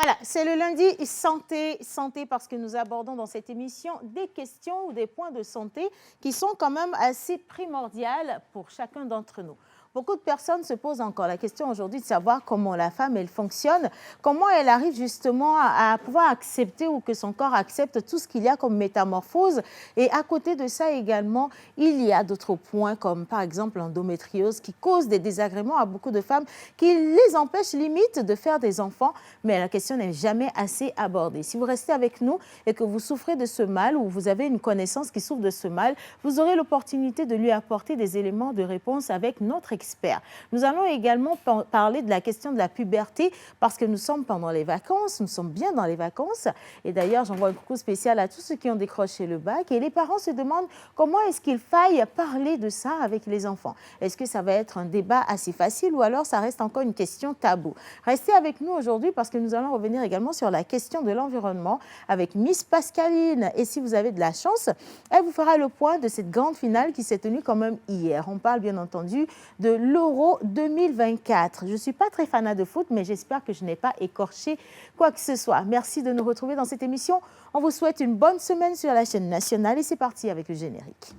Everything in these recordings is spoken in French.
Voilà, c'est le lundi santé, santé parce que nous abordons dans cette émission des questions ou des points de santé qui sont quand même assez primordiales pour chacun d'entre nous. Beaucoup de personnes se posent encore la question aujourd'hui de savoir comment la femme, elle fonctionne, comment elle arrive justement à pouvoir accepter ou que son corps accepte tout ce qu'il y a comme métamorphose. Et à côté de ça également, il y a d'autres points comme par exemple l'endométriose qui cause des désagréments à beaucoup de femmes, qui les empêche limite de faire des enfants. Mais la question n'est jamais assez abordée. Si vous restez avec nous et que vous souffrez de ce mal ou vous avez une connaissance qui souffre de ce mal, vous aurez l'opportunité de lui apporter des éléments de réponse avec notre expert. Nous allons également parler de la question de la puberté parce que nous sommes pendant les vacances, nous sommes bien dans les vacances. Et d'ailleurs, j'envoie un coucou spécial à tous ceux qui ont décroché le bac. Et les parents se demandent comment est-ce qu'il faille parler de ça avec les enfants. Est-ce que ça va être un débat assez facile ou alors ça reste encore une question taboue? Restez avec nous aujourd'hui parce que nous allons revenir également sur la question de l'environnement avec Miss Pascaline. Et si vous avez de la chance, elle vous fera le point de cette grande finale qui s'est tenue quand même hier. On parle bien entendu de l'Euro 2024. Je ne suis pas très fanat de foot, mais j'espère que je n'ai pas écorché quoi que ce soit. Merci de nous retrouver dans cette émission. On vous souhaite une bonne semaine sur la chaîne nationale et c'est parti avec le générique.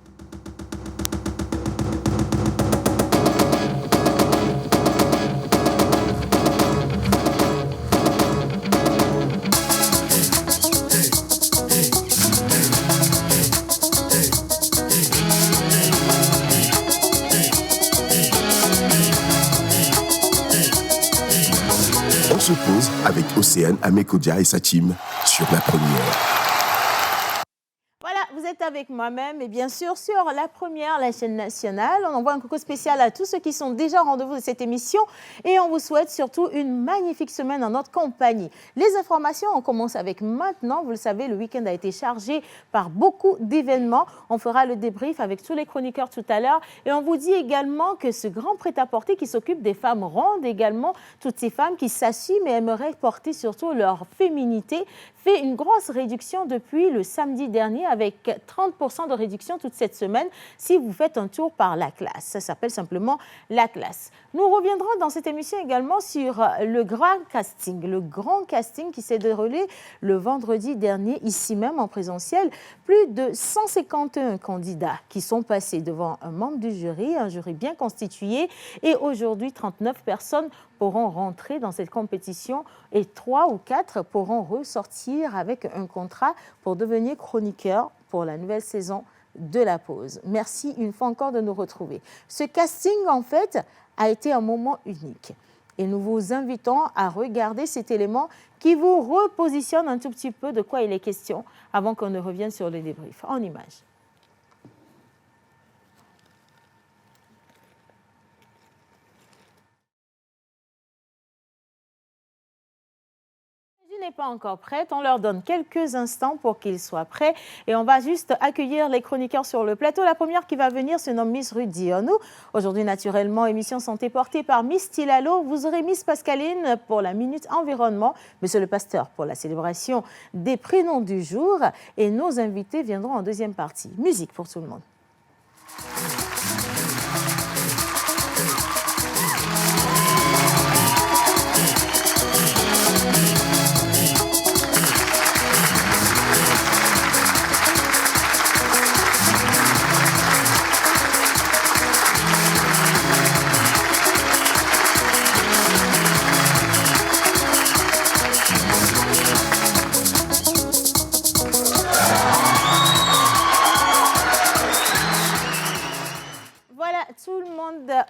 On se pose avec Océane Amekodia et sa team sur La Première. Voilà, vous êtes avec moi-même et bien sûr sur La Première, la chaîne nationale. On envoie un coucou spécial à tous ceux qui sont déjà au rendez-vous de cette émission et on vous souhaite surtout une magnifique semaine en notre compagnie. Les informations, on commence avec maintenant. Vous le savez, le week-end a été chargé par beaucoup d'événements. On fera le débrief avec tous les chroniqueurs tout à l'heure et on vous dit également que ce grand prêt-à-porter qui s'occupe des femmes rondes également, toutes ces femmes qui s'assument et aimeraient porter surtout leur féminité, fait une grosse réduction depuis le samedi dernier avec 30% de réduction toute cette semaine si vous faites un tour par La Classe. Ça s'appelle simplement La Classe. Nous reviendrons dans cette émission également sur le grand casting qui s'est déroulé le vendredi dernier ici même en présentiel. Plus de 151 candidats qui sont passés devant un membre du jury, un jury bien constitué et aujourd'hui 39 personnes pourront rentrer dans cette compétition et 3 ou 4 pourront ressortir avec un contrat pour devenir chroniqueur pour la nouvelle saison de La Pause. Merci une fois encore de nous retrouver. Ce casting, en fait, a été un moment unique. Et nous vous invitons à regarder cet élément qui vous repositionne un tout petit peu de quoi il est question avant qu'on ne revienne sur le débrief. En images. N'est pas encore prête. On leur donne quelques instants pour qu'ils soient prêts et on va juste accueillir les chroniqueurs sur le plateau. La première qui va venir se nomme Miss Ruth Dionou. Aujourd'hui, naturellement, émission santé portée par Miss Tilalo. Vous aurez Miss Pascaline pour la Minute Environnement, Monsieur le Pasteur pour la célébration des prénoms du jour et nos invités viendront en deuxième partie. Musique pour tout le monde.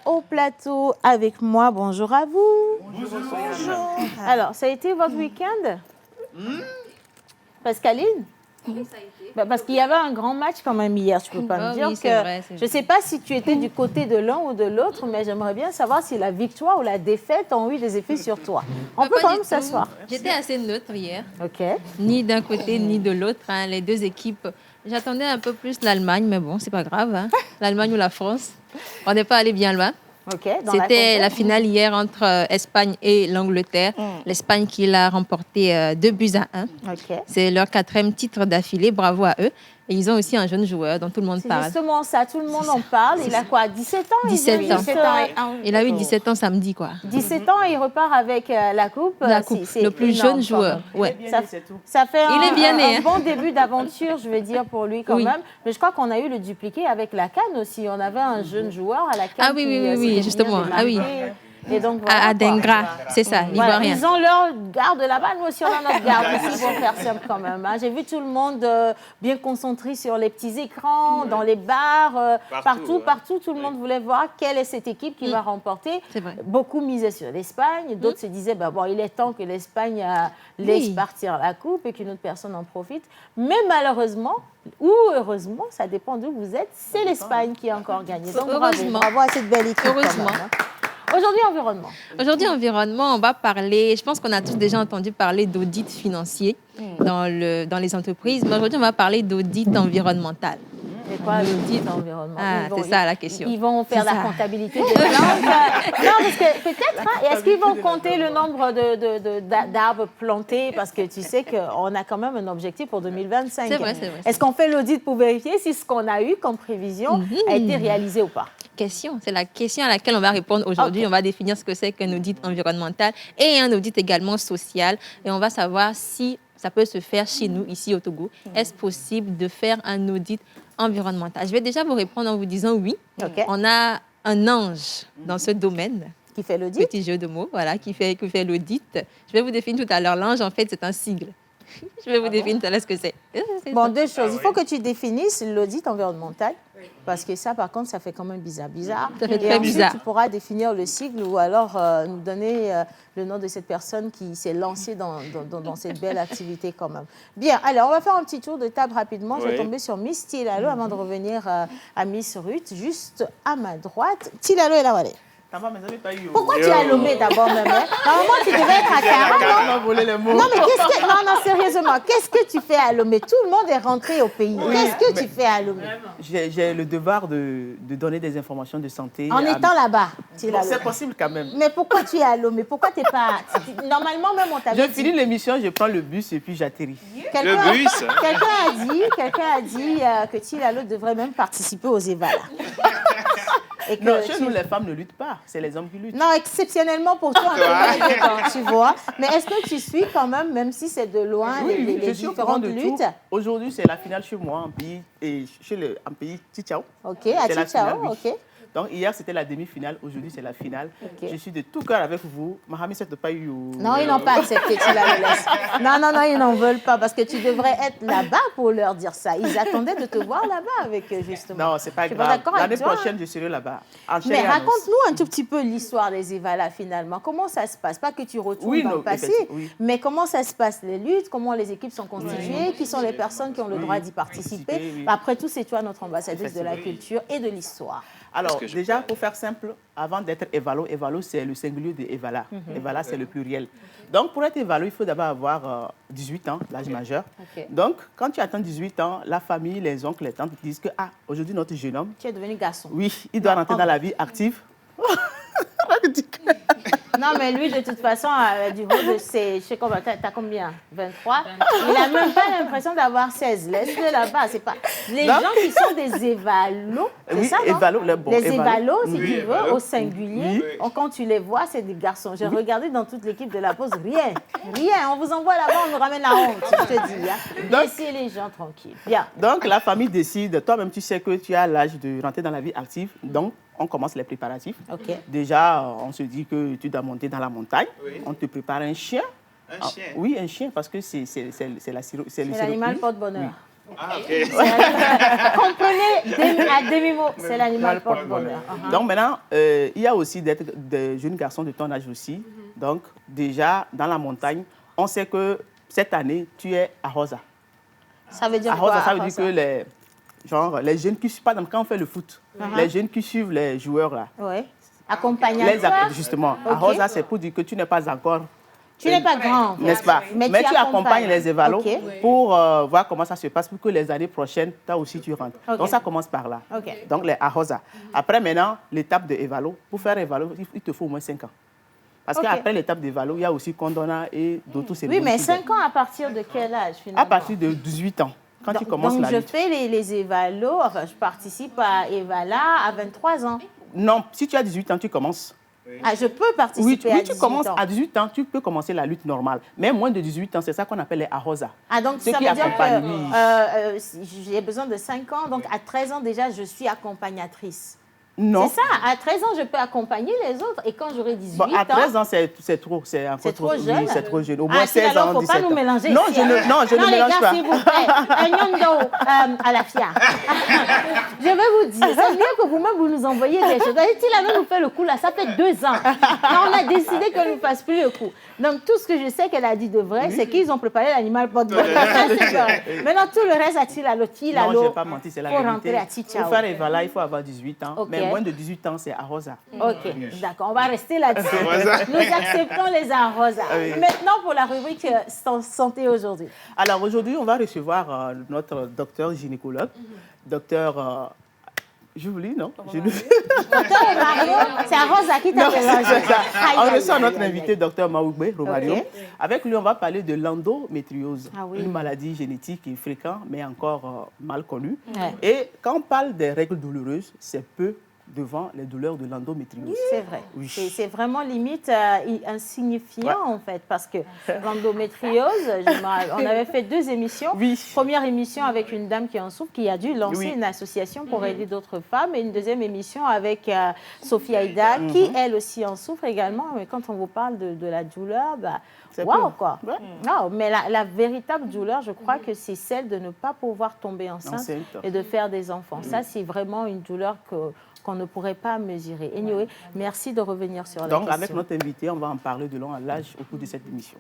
Au plateau avec moi. Bonjour à vous. Bonjour. Alors, ça a été votre week-end Pascaline? Oui, ça a été. Parce qu'il y avait un grand match quand même hier. Je ne peux pas me dire que... Vrai, je ne sais pas si tu étais du côté de l'un ou de l'autre, mais j'aimerais bien savoir si la victoire ou la défaite ont eu des effets sur toi. On peut quand même s'asseoir. J'étais assez neutre hier. OK. Ni d'un côté, ni de l'autre. Hein. Les deux équipes. J'attendais un peu plus l'Allemagne, mais bon, c'est pas grave. Hein. L'Allemagne ou la France. On n'est pas allé bien loin. Okay, c'était la finale hier entre Espagne et l'Angleterre. L'Espagne qui l'a remporté 2-1. Okay. C'est leur 4e titre d'affilée. Bravo à eux. Et ils ont aussi un jeune joueur dont tout le monde C'est parle. justement ça, tout le monde en parle. Il a quoi, 17 ans? 17 ans. 17 ans. Il a eu 17 ans samedi, quoi. 17 ans et il repart avec la coupe. La coupe, le plus jeune joueur. Ouais. Ça fait Il est bien né, un bon début d'aventure, je veux dire, pour lui quand Oui. même. Mais je crois qu'on a eu le dupliqué avec la CAN aussi. On avait un jeune joueur à la CAN. Ah oui, oui, justement. Ah oui. Et donc, voilà, À Dengra, c'est ça, voilà, l'Ivoirien. ils ont leur garde là-bas, nous aussi on a notre garde ici pour faire simple quand même. Hein. J'ai vu tout le monde bien concentré sur les petits écrans, dans les bars, partout, tout le monde voulait voir quelle est cette équipe qui va remporter. C'est vrai. Beaucoup misaient sur l'Espagne, d'autres se disaient bon, il est temps que l'Espagne laisse partir la coupe et qu'une autre personne en profite. Mais malheureusement, ou heureusement, ça dépend d'où vous êtes, c'est l'Espagne qui a encore gagné. Donc bravo à cette belle équipe. Heureusement. Quand même, hein. Aujourd'hui, environnement. Aujourd'hui, environnement, on va parler, je pense qu'on a tous déjà entendu parler d'audit financier dans les entreprises, mais aujourd'hui, on va parler d'audit environnemental. C'est quoi l'audit environnement? Ah, c'est ça la question. Ils vont faire la comptabilité des plantes. Non, parce que peut-être, hein, est-ce qu'ils vont compter le nombre d'arbres plantés? Parce que tu sais qu'on a quand même un objectif pour 2025. C'est vrai, c'est vrai. Est-ce qu'on fait l'audit pour vérifier si ce qu'on a eu comme prévision a été réalisé ou pas? C'est la question à laquelle on va répondre aujourd'hui. Okay. On va définir ce que c'est qu'un audit environnemental et un audit également social. Et on va savoir si ça peut se faire chez nous, ici au Togo. Est-ce possible de faire un audit environnemental? Je vais déjà vous répondre en vous disant oui. Okay. On a un ange dans ce domaine. Qui fait l'audit? Petit jeu de mots, voilà, qui fait l'audit. Je vais vous définir tout à l'heure. L'ange, en fait, c'est un sigle. Je vais vous définir tout à l'heure ce que c'est. Bon, deux choses. Il faut que tu définisses l'audit environnemental. Parce que ça, par contre, ça fait quand même bizarre. Ça fait très ensuite, bizarre. Tu pourras définir le sigle ou alors nous donner le nom de cette personne qui s'est lancée dans cette belle activité quand même. Bien, alors, on va faire un petit tour de table rapidement. Je vais tomber sur Miss Tilalo avant de revenir à Miss Ruth, juste à ma droite. Tilalo est là, allez. Pourquoi tu as Lomé d'abord, même? Normalement, tu devais être à Cara, non? Non, mais qu'est-ce que... Non, sérieusement, qu'est-ce que tu fais à Lomé? Tout le monde est rentré au pays. Qu'est-ce que tu fais à Lomé? J'ai le devoir de donner des informations de santé. En étant là-bas, c'est possible quand même. Mais pourquoi tu es à Lomé? Pourquoi tu n'es pas... Normalement, même on t'avait dit... Je finis l'émission, je prends le bus et puis j'atterris. Le bus? Quelqu'un a dit que Tilalo devrait même participer aux EVALA. Non, chez nous, les femmes ne luttent pas. C'est les hommes qui luttent. Non, exceptionnellement pour toi, tu vois. Mais est-ce que tu suis quand même si c'est de loin, les différentes luttes? Aujourd'hui, c'est la finale chez moi, en pays Tchitchao. OK, à Tchitchao, OK. Donc, hier, c'était la demi-finale. Aujourd'hui, c'est la finale. Okay. Je suis de tout cœur avec vous. Mahami, ça ne pas eu... Non, ils n'ont pas accepté. Non, ils n'en veulent pas. Parce que tu devrais être là-bas pour leur dire ça. Ils attendaient de te voir là-bas avec eux, justement. Non, c'est pas grave. L'année prochaine, je serai là-bas. Mais raconte-nous un tout petit peu l'histoire des EVALA, finalement. Comment ça se passe? Pas que tu retournes dans le passé, mais comment ça se passe, les luttes? Comment les équipes sont constituées? Qui sont les personnes qui ont le droit d'y participer? Après tout, c'est toi notre ambassadrice de la culture et de l'histoire. Alors, déjà, pour faire simple, avant d'être évalo, évalo, c'est le singulier de Evala. Evala, c'est le pluriel. Donc, pour être évalo, il faut d'abord avoir 18 ans, l'âge majeur. Okay. Donc, quand tu atteins 18 ans, la famille, les oncles, les tantes disent que, aujourd'hui, notre jeune homme... Tu es devenu garçon. Oui, il doit rentrer dans la vie active. Non, mais lui, de toute façon, du haut de ses... Je sais combien, t'as combien? 23? Il n'a même pas l'impression d'avoir 16. Laisse-le là-bas, c'est pas... Les gens qui sont des évalos, c'est ça, non? Les évalos, si tu veux, au singulier, quand tu les vois, c'est des garçons. J'ai regardé dans toute l'équipe de la pause, rien. On vous envoie là-bas, on nous ramène la honte, je te dis. Hein. Laissez les gens tranquilles. Bien. Donc, la famille décide, toi-même, tu sais que tu as l'âge de rentrer dans la vie active, donc on commence les préparatifs. Okay. Déjà, on se dit que tu dois monter dans la montagne. Oui. On te prépare un chien. Un chien? Oui, un chien, parce que c'est l'animal porte-bonheur. Oui. Ah, ok. Comprenez à demi-mot, c'est l'animal porte-bonheur. Donc maintenant, il y a aussi des jeunes garçons de ton âge aussi. Donc déjà, dans la montagne, on sait que cette année, tu es à Rosa. Ça veut dire quoi? Ça veut dire que les jeunes qui suivent, par exemple, quand on fait le foot, les jeunes qui suivent les joueurs là. Oui. Accompagnateur. Justement. Okay. À Rosa, c'est pour dire que tu n'es pas encore. Tu n'es pas grand. N'est-ce pas? Mais tu accompagnes les évalos pour voir comment ça se passe pour que les années prochaines, toi aussi, tu rentres. Okay. Donc ça commence par là. Okay. Donc les Ahosa. Après, maintenant, l'étape de évalo. Pour faire évalo, il te faut au moins 5 ans. Parce qu'après l'étape d'évalo, il y a aussi Condona et d'autres. Oui, mais 5 ans à partir de quel âge finalement? À partir de 18 ans. quand tu commences donc la je lutte. fais les évalos, enfin je participe à Evala à 23 ans. Non, si tu as 18 ans, tu commences. Ah, je peux participer à Oui, 18 tu commences ans. à 18 ans, tu peux commencer la lutte normale. Mais moins de 18 ans, c'est ça qu'on appelle les arrosa. Ah, donc Ceux ça qui veut dire accompagnent, que j'ai besoin de 5 ans, donc à 13 ans déjà, je suis accompagnatrice. Non. C'est ça, à 13 ans, je peux accompagner les autres. Et quand j'aurai 18 Bon, à 13 ans... ans, c'est trop. C'est encore C'est trop jeune. Oui, c'est trop jeune. Au moins si, 16 alors, ans, faut 17 pas ans. nous mélanger Non, ici, je ne les mélange gars, pas. s'il vous plaît. Un nyondo à la FIA. Je vais vous dire, c'est bien que vous-même, vous nous envoyez des choses. Tina nous fait le coup là, ça fait 2 ans. Là, on a décidé qu'elle ne nous fasse plus le coup. Donc, tout ce que je sais qu'elle a dit de vrai, c'est qu'ils ont préparé l'animal pas de bon. Maintenant, tout le reste, Non, je n'ai pas menti, c'est la Faut vérité. rentrer à Tichao. Pour faire Evala, il faut avoir 18 ans. Ok. Mais moins de 18 ans, c'est arrosa. Ok, d'accord, on va rester là-dessus. Arrosa. Nous acceptons les arrosas. Oui. Maintenant, pour la rubrique santé aujourd'hui. Alors aujourd'hui, on va recevoir notre docteur gynécologue, docteur... J'oublie, non? Docteur Mario, c'est Arosa qui t'a mélangé. On reçoit notre invité, docteur Maougbe Romario. Ok. Avec lui, on va parler de l'endométriose, Ah oui. une maladie génétique qui est fréquente, mais encore mal connue. Ouais. Et quand on parle des règles douloureuses, c'est peu devant les douleurs de l'endométriose. C'est vrai. Oui. C'est vraiment limite insignifiant en fait, parce que l'endométriose, on avait fait 2 émissions. Oui. Première émission avec une dame qui en souffre, qui a dû lancer Oui. une association pour aider d'autres femmes, et une deuxième émission avec Sophie Aïda, qui elle aussi en souffre également. Mais quand on vous parle de la douleur, bah, C'est waouh peu. quoi. Ouais. Waouh. Mais la véritable douleur, je crois que c'est celle de ne pas pouvoir tomber enceinte et de faire des enfants. Ça, c'est vraiment une douleur qu'on ne pourrait pas mesurer. Anyway, merci de revenir sur la Donc, question. avec notre invité, on va en parler de long en large au cours de cette émission.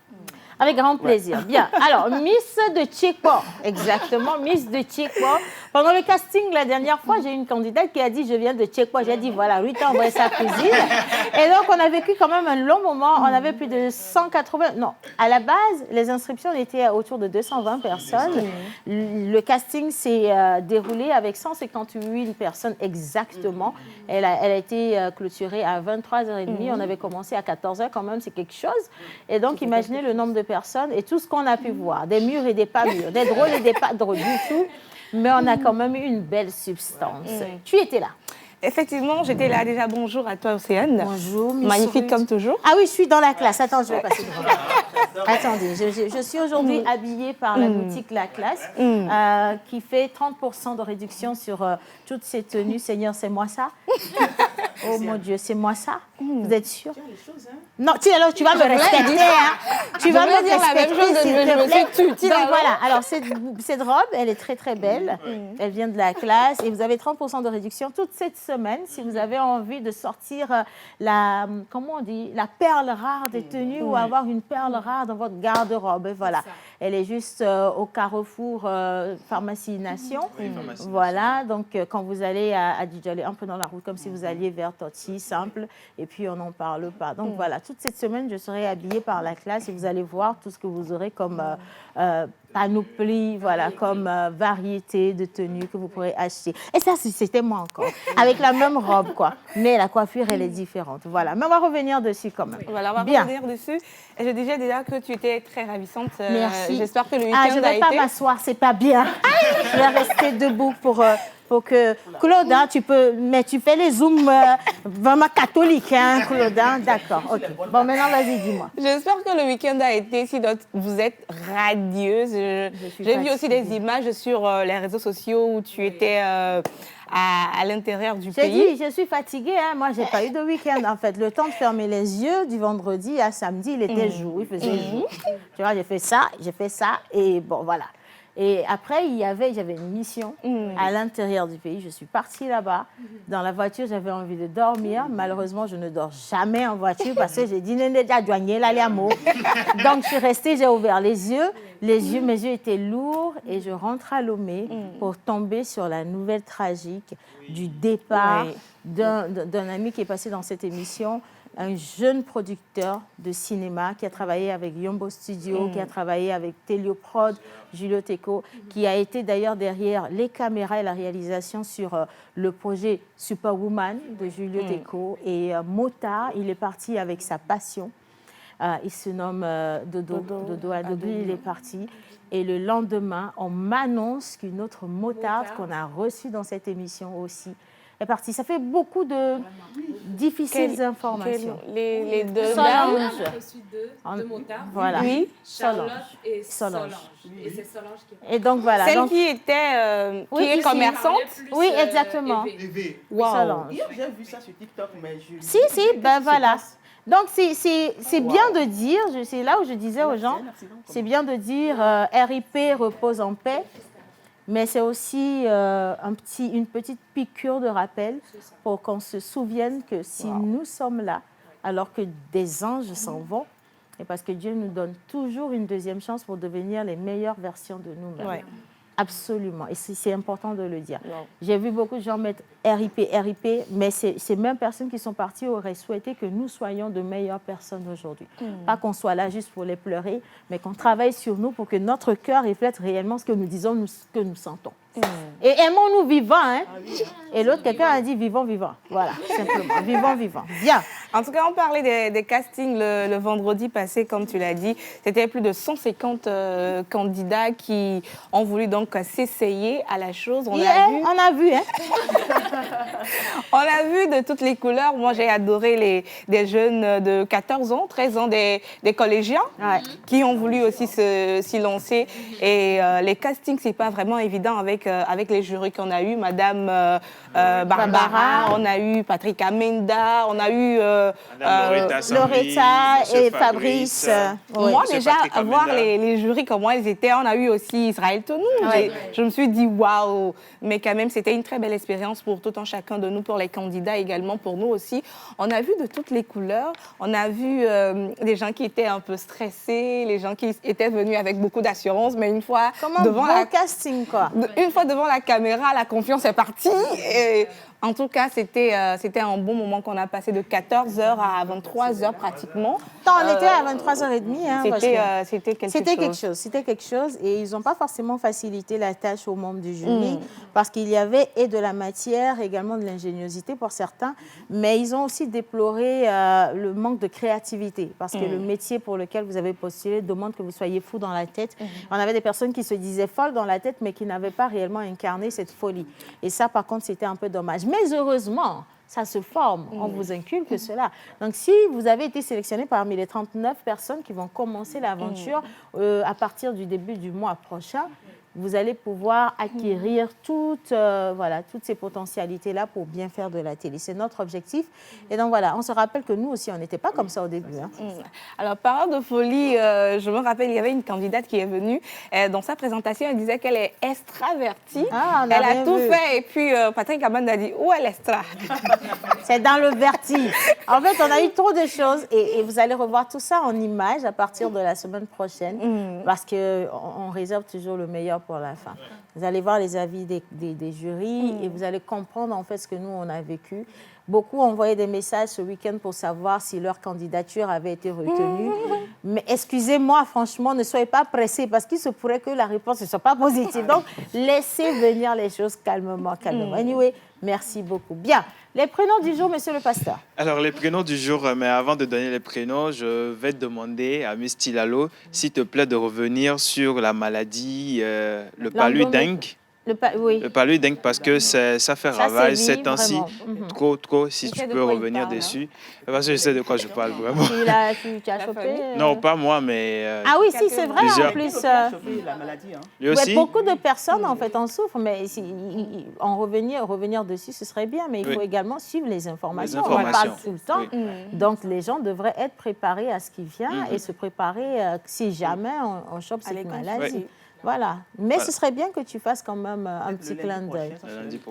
Avec grand plaisir. Bien. Alors, Miss de Tchekpo. Exactement, Miss de Tchekpo. Pendant le casting, la dernière fois, j'ai une candidate qui a dit « Je viens de Tchekpo ». J'ai dit « Voilà, Rita a envoyé sa cousine ». Et donc, on a vécu quand même un long moment. On avait plus de 180... Non, à la base, les inscriptions étaient autour de 220 personnes. Le casting s'est déroulé avec 158 personnes exactement. Elle a été clôturée à 23h30. On avait commencé à 14h quand même, c'est quelque chose. Et donc, imaginez le nombre de personnes et tout ce qu'on a pu voir. Des mûrs et des pas mûrs, des drôles et des pas drôles du tout. Mais on a quand même eu une belle substance. Tu étais là. Effectivement, j'étais là déjà. Bonjour à toi, Océane. Bonjour, Miss Magnifique Ruth. comme toujours. Ah oui, je suis dans la classe. Attends, je vais passer devant. Attendez, je suis aujourd'hui habillée par la boutique La Classe qui fait 30% de réduction sur toutes ces tenues. Seigneur, c'est moi ça? Oh mon Dieu, c'est moi ça? Vous êtes sûr? Non, alors tu vas me respecter. Hein. Tu vas me dire la même respecter, chose, s'il je te me plaît. suis tue. Donc voilà, alors cette robe, elle est très très belle. Elle vient de La Classe et vous avez 30% de réduction toute cette semaine si vous avez envie de sortir comment on dit, la perle rare des tenues ou avoir une perle rare dans votre garde-robe. Et voilà, elle est juste au carrefour Pharmacie Nation. Voilà, donc quand vous allez à Djidjalé, un peu dans la route, comme si vous alliez vers Totsi, simple, et puis on n'en parle pas. Donc voilà, toute cette semaine, je serai habillée par La Classe et vous allez voir tout ce que vous aurez comme panoplie, voilà, comme variété de tenues que vous pourrez acheter. Et ça, c'était moi encore, avec la même robe, quoi. Mais la coiffure, elle est différente. Voilà, mais on va revenir dessus quand même. Voilà, on va Bien. revenir dessus. Et je disais déjà que tu étais très ravissante. Merci. J'espère que le week-end Ah, je ne a vais pas été... m'asseoir, c'est pas bien. Je vais rester debout pour que... Claude, hein, mais tu fais les zooms vraiment catholiques, hein, Claude. Hein? D'accord, ok. Bon, maintenant, vas-y, dis-moi. J'espère que le week-end a été, si vous êtes radieuse. J'ai vu aussi des images sur les réseaux sociaux où tu étais à l'intérieur du J'ai pays. dit, je suis fatiguée. Hein. Moi, je n'ai pas eu de week-end. En fait, le temps de fermer les yeux du vendredi à samedi, il était jour. Il faisait jour. Tu vois, j'ai fait ça. Et bon, voilà. Et après, j'avais une mission à l'intérieur du pays. Je suis partie là-bas. Dans la voiture, j'avais envie de dormir. Malheureusement, je ne dors jamais en voiture parce que j'ai dit, donc, je suis restée, j'ai ouvert les yeux. Mes yeux étaient lourds et je rentre à Lomé pour tomber sur la nouvelle tragique du départ d'un ami qui est passé dans cette émission, un jeune producteur de cinéma qui a travaillé avec Yombo Studio, qui a travaillé avec Télioprod, Julio Teco, qui a été d'ailleurs derrière les caméras et la réalisation sur le projet Superwoman de Julio Teco. Et Mota, il est parti avec sa passion. Il se nomme Dodo. Dodo Adobi, il est parti. Et le lendemain, on m'annonce qu'une autre motarde qu'on a reçue dans cette émission aussi est partie. Ça fait beaucoup de difficiles informations. Les deux dames. Solange. On a reçu deux motards. Voilà. Oui. Charlotte et Solange. Solange. Et c'est Solange qui est Et donc voilà. Celle Donc, qui était Oui, qui est ici. commerçante. oui, exactement. Wow. Solange. Hier, j'ai vu ça sur TikTok, mais je... Si, ben voilà. Donc, c'est bien de dire, c'est là où je disais aux gens, c'est bien de dire RIP, repose en paix, mais c'est aussi une petite piqûre de rappel pour qu'on se souvienne que si nous sommes là, alors que des anges s'en vont, et parce que Dieu nous donne toujours une deuxième chance pour devenir les meilleures versions de nous-mêmes. Ouais. Absolument, et c'est important de le dire. Wow. J'ai vu beaucoup de gens mettre RIP, mais ces mêmes personnes qui sont parties auraient souhaité que nous soyons de meilleures personnes aujourd'hui. Pas qu'on soit là juste pour les pleurer, mais qu'on travaille sur nous pour que notre cœur reflète réellement ce que nous disons, ce que nous sentons. Et aimons-nous vivants, hein? Et l'autre, quelqu'un a dit vivant, vivant. Voilà, simplement, vivant, vivant. Bien. En tout cas, on parlait des castings le vendredi passé, comme tu l'as dit. C'était plus de 150 candidats qui ont voulu donc s'essayer à la chose. On a vu, hein? On a vu de toutes les couleurs. Moi, j'ai adoré des jeunes de 14 ans, 13 ans, des collégiens qui ont voulu aussi s'y lancer. Et les castings, c'est pas vraiment évident avec les jurys qu'on a eu. Madame Barbara, on a eu Patrick Amenda, on a eu Loretta et Fabrice. Moi, Monsieur déjà, Patrick voir Amenda. les jurys, comment ils étaient, on a eu aussi Israël Tonou. Je me suis dit, waouh! Mais quand même, c'était une très belle expérience pour tout un chacun de nous, pour les candidats également, pour nous aussi. On a vu de toutes les couleurs. On a vu des gens qui étaient un peu stressés, les gens qui étaient venus avec beaucoup d'assurance, mais une fois devant casting, quoi. Une fois devant la caméra, la confiance est partie. Et en tout cas, c'était un bon moment qu'on a passé de 14h à 23h pratiquement. On était à 23h30. Hein, c'était quelque chose. Et ils n'ont pas forcément facilité la tâche aux membres du jury parce qu'il y avait et de la matière, également de l'ingéniosité pour certains. Mais ils ont aussi déploré le manque de créativité parce que le métier pour lequel vous avez postulé demande que vous soyez fou dans la tête. On avait des personnes qui se disaient folles dans la tête, mais qui n'avaient pas réellement incarné cette folie. Et ça, par contre, c'était un peu dommage. Mais heureusement, ça se forme. On vous inculque cela. Donc, si vous avez été sélectionné parmi les 39 personnes qui vont commencer l'aventure à partir du début du mois prochain, vous allez pouvoir acquérir toutes ces potentialités-là pour bien faire de la télé. C'est notre objectif. Et donc, voilà, on se rappelle que nous aussi, on n'était pas comme ça au début. Hein. Alors, parlant de folie, je me rappelle, il y avait une candidate qui est venue. Dans sa présentation, elle disait qu'elle est extravertie. Elle a tout fait. Et puis, Patrick Amanda a dit, où est l'extra? C'est dans le vertige. En fait, on a eu trop de choses. Et vous allez revoir tout ça en images à partir de la semaine prochaine. Parce qu'on réserve toujours le meilleur pour la fin. Vous allez voir les avis des jurys et vous allez comprendre en fait ce que nous, on a vécu. Beaucoup ont envoyé des messages ce week-end pour savoir si leur candidature avait été retenue. Mais excusez-moi, franchement, ne soyez pas pressés parce qu'il se pourrait que la réponse ne soit pas positive. Donc, laissez venir les choses calmement, calmement. Anyway, merci beaucoup. Bien. Les prénoms du jour, monsieur le pasteur. Alors, les prénoms du jour, mais avant de donner les prénoms, je vais demander à Miss Tilalo, s'il te plaît, de revenir sur la maladie, le paludisme. Le paludisme, parce que ça fait ravage ces temps-ci. Trop, si tu peux revenir dessus. Parce que je sais de quoi je parle vraiment. Tu as chopé Non, pas moi, mais... Ah oui, si, c'est vrai, plusieurs. en plus. La maladie, hein. Lui aussi? Beaucoup de personnes, en fait, en souffrent, mais revenir dessus, ce serait bien, mais il faut également suivre les informations. On en parle tout le temps. Donc, les gens devraient être préparés à ce qui vient et se préparer si jamais on chope cette maladie. Voilà. Mais ce serait bien que tu fasses quand même un petit clin d'œil.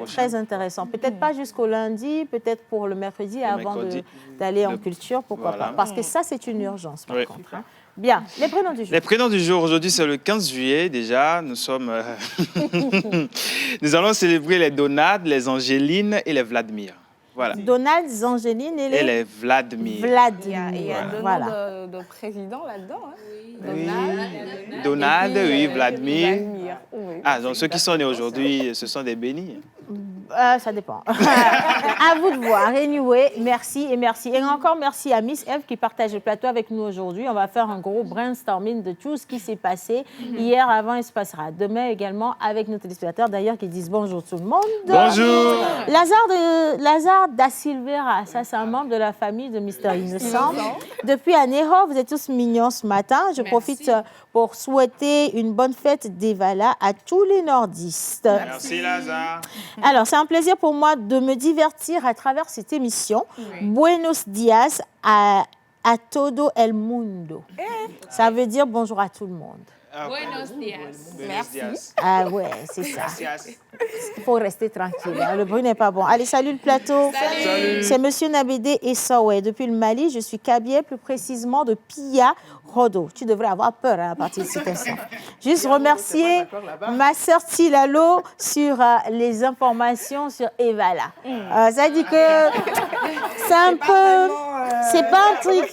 Très intéressant. Peut-être pas jusqu'au lundi, peut-être pour le mercredi avant d'aller en culture, pourquoi pas. Parce que ça, c'est une urgence, par contre. Hein. Bien. Les prénoms du jour. Les prénoms du jour, aujourd'hui, c'est le 15 juillet déjà. Nous sommes... Nous allons célébrer les Donald, les Angéline et les Vladimir. Voilà. Donald, Angéline et les Vladimir. Il y a deux noms de président là-dedans. Hein. Donald, oui, Vladimir. Ah, donc ceux qui sont nés aujourd'hui, ce sont des bénis. Ça dépend. À vous de voir. Anyway, merci et merci. Et encore merci à Miss Eve qui partage le plateau avec nous aujourd'hui. On va faire un gros brainstorming de tout ce qui s'est passé hier, avant et se passera demain également avec nos téléspectateurs d'ailleurs qui disent bonjour tout le monde. Bonjour. Lazare da Silveira, ça c'est un membre de la famille de Mister Innocent. Depuis Aneho, vous êtes tous mignons ce matin. Je profite pour souhaiter une bonne fête d'Evala à tous les nordistes. Merci Lazare. Alors, c'est un plaisir pour moi de me divertir à travers cette émission. Buenos dias a todo el mundo. Ça veut dire bonjour à tout le monde. Buenos dias. Merci. Ah ouais, c'est ça. Il faut rester tranquille. Hein. Le bruit n'est pas bon. Allez, salut le plateau. Salut. C'est Monsieur Nabédé Essaoué. Depuis le Mali, je suis Kabyé, plus précisément de Pia Rodo. Tu devrais avoir peur à partir de cet instant. Juste remercier ma sœur Tilalo sur les informations sur Evala. Ça dit que c'est un peu... C'est pas un truc...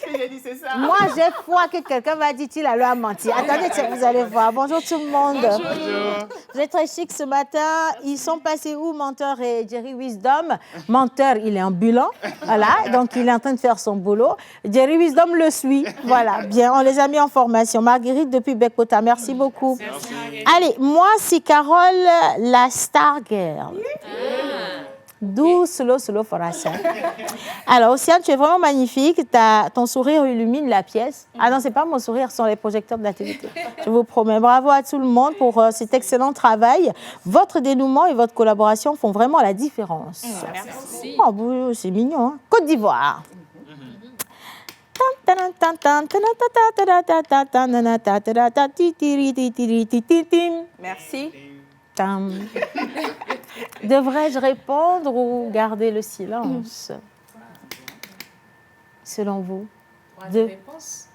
Moi, j'ai foi que quelqu'un va dire Tilalo a menti. Attendez, vous allez voir. Bonjour tout le monde. Bonjour. Vous êtes très chic ce matin. Ils sont passés où, Menteur et Jerry Wisdom? Menteur, il est ambulant. Voilà, donc il est en train de faire son boulot. Jerry Wisdom le suit. Voilà, bien, on les a mis en formation. Marguerite depuis Bekota, merci beaucoup. Merci. Allez, moi, c'est Carole, la Star Girl. D'où slow for us. Alors, Océane, tu es vraiment magnifique. Ton sourire illumine la pièce. Ah non, c'est pas mon sourire, ce sont les projecteurs de la télé. Je vous promets. Bravo à tout le monde pour cet excellent travail. Votre dénouement et votre collaboration font vraiment la différence. Merci. Oh, c'est mignon, hein? Côte d'Ivoire. Merci. Devrais-je répondre ou garder le silence? Selon vous?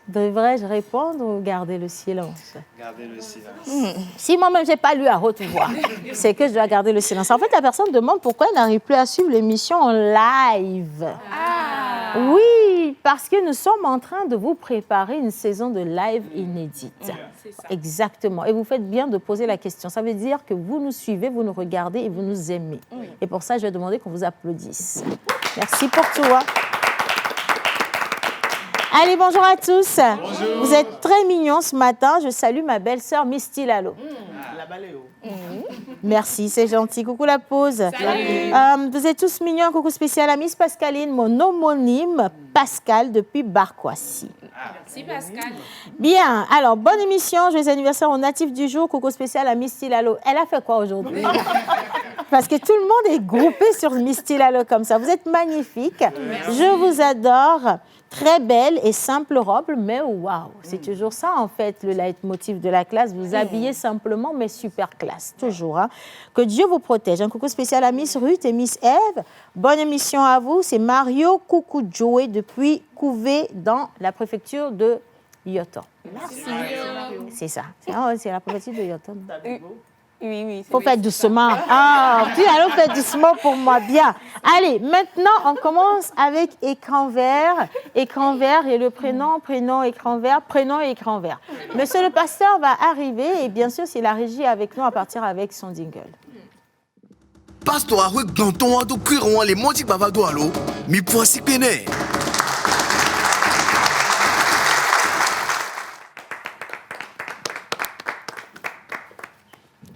Devrais-je répondre ou garder le silence? Gardez le silence. Si moi-même, je n'ai pas lu à haute voix, c'est que je dois garder le silence. En fait, la personne demande pourquoi elle n'arrive plus à suivre l'émission en live. Oui, parce que nous sommes en train de vous préparer une saison de live inédite. C'est ça. Exactement. Et vous faites bien de poser la question. Ça veut dire que vous nous suivez, vous nous regardez et vous nous aimez. Et pour ça, je vais demander qu'on vous applaudisse. Merci pour tout. Hein. Allez, bonjour à tous. Bonjour. Vous êtes très mignons ce matin. Je salue ma belle-sœur Misty Lalo. La baléo. Merci, c'est gentil. Coucou la pause. Vous êtes tous mignons. Coucou spécial à Miss Pascaline, mon homonyme Pascal depuis Barkwasi. Merci Pascal. Bien, alors bonne émission. Joyeux anniversaire aux natifs du jour. Coucou spécial à Misty Lalo. Elle a fait quoi aujourd'hui? Parce que tout le monde est groupé sur Misty Lalo comme ça. Vous êtes magnifique. Je vous adore. Très belle et simple robe, mais waouh, c'est toujours ça en fait le leitmotiv de la classe. Vous habillez simplement, mais super classe, toujours. Hein. Que Dieu vous protège. Un coucou spécial à Miss Ruth et Miss Eve. Bonne émission à vous. C'est Mario Coucou Joey depuis Couvé dans la préfecture de Yoton. Merci. C'est ça. C'est la préfecture de Yoton. Oui. Il faut faire doucement. Ah, tu allons faire doucement pour moi. Bien. Allez, maintenant, on commence avec écran vert. Écran vert et le prénom, écran vert, prénom et écran vert. Monsieur le pasteur va arriver et bien sûr, c'est la régie avec nous à partir avec son jingle. Pasteur, avec Ganton, à tout cuire, les montis bavado à l'eau, mi poissi péné.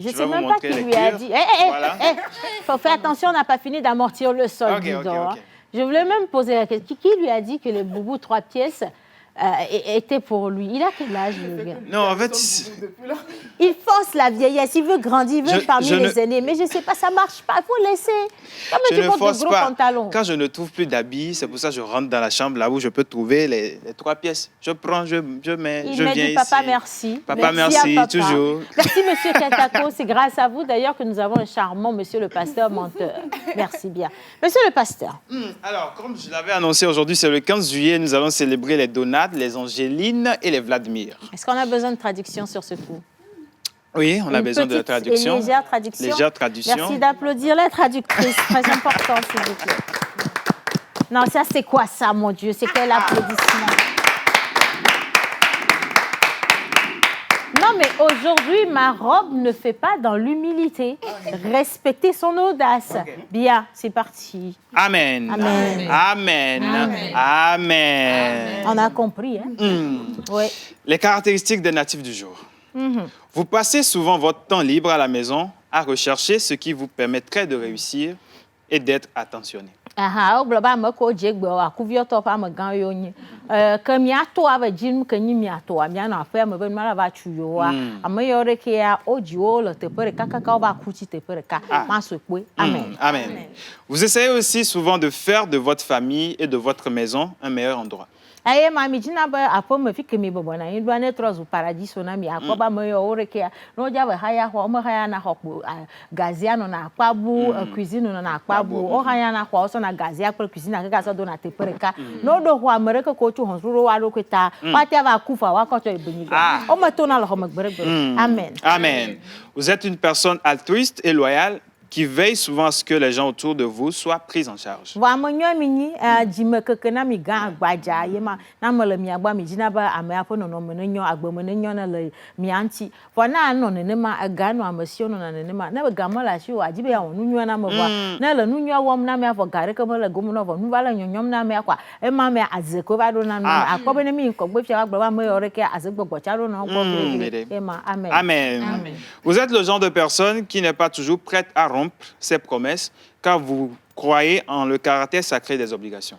Je ne sais même pas qui lui a dit. Il faut faire attention, on n'a pas fini d'amortir le sol. Okay. Je voulais même poser la question. Qui lui a dit que le boubou 3 pièces était pour lui? Il a quel âge, le gars? Non, en fait... Il force la vieillesse. Il veut grandir, il veut parmi les aînés. Mais je ne sais pas, ça ne marche pas. Il faut laisser. Comme je ne force de gros pas. Pantalons. Quand je ne trouve plus d'habits, c'est pour ça que je rentre dans la chambre là où je peux trouver les 3 pièces. Je prends, je mets, je viens ici. Papa, merci. Papa, merci, papa. toujours. Merci, monsieur Kentako. C'est grâce à vous, d'ailleurs, que nous avons un charmant monsieur le pasteur menteur. Merci bien. Monsieur le pasteur. Alors, comme je l'avais annoncé aujourd'hui, c'est le 15 juillet, nous allons célébrer les Donades, les Angélines et les Vladimir. Est-ce qu'on a besoin de traduction sur ce coup? Oui, on a besoin de traduction. Légère traduction. Légère traduction. Merci d'applaudir la traductrice. Très important, s'il vous plaît. Non, ça, c'est quoi ça, mon Dieu? C'est quel applaudissement? Non, mais aujourd'hui, ma robe ne fait pas dans l'humilité. Respectez son audace. Bien, c'est parti. Amen. Amen. Amen. Amen. Amen. On a compris, hein? Oui. Les caractéristiques des natifs du jour. Vous passez souvent votre temps libre à la maison à rechercher ce qui vous permettrait de réussir et d'être attentionné. Aha, o globa me ko je gbe wa ku viotɔ ƒe amegã yiwo nye ke miato ave dzim ke nyi miatoa mianɔ aƒea me be numa va tsu yoa ame yawo ɖeke ya o dziwo le teƒe ɖeka kaka va ku tsi teƒe ɖeka maso kpoe. Amen. Amen. Vous essayez aussi souvent de faire de votre famille et de votre maison un meilleur endroit. Aye ma mi dzina be aƒe me fi ke mi bɔbɔna anyi ɖoa ne trɔ zu paradiso na mi akpɔ be ame yawo ɖeke ya no dza be haya xɔ me haya na xɔ kpo gazia nɔna akpabu cuisine nɔna akpabu o haya na xɔ sɔna gazia kple cuisine kaka sɔ do na teƒe ɖeka no ɖo xɔ ame ɖeke ko tso hɔsrɔ̃ wa ɖo ta patia va kufa wa kɔ tsɔ ibenyiga o me to na le xɔ me gbe ɖe gbe. Amen. Amen. Vous êtes une personne altruiste et loyale qui veille souvent à ce que les gens autour de vous soient pris en charge. Wa me nyɔ mi nyi dzime keke na mi gã agbadza ye ma na me le mia gbɔ mi dzina be amea ƒe nɔnɔme ne nyɔ agbeme ne nyɔ ne le mia ŋuti vɔ na nɔ nenema ega nɔ ame siwo nɔna nenema ne be ga me le asi o adi be awɔ nu nyuie na me vɔ ne le nu nyuie wɔm na mea vɔ ga ɖeke me le gome na vɔ nu va le nyɔnyɔm na mea kɔa ema mea aze ko va ɖo na nu akpɔ be ne mi ŋkɔgbe fia wa gblɔ be ame yawo ɖeke azegbɔgbɔ tsa ɖo na gbɔ ema. Amen. Amen. Vous êtes le genre de personne qui n'est pas toujours prête à rompre ses promesses car vous croyez en le caractère sacré des obligations.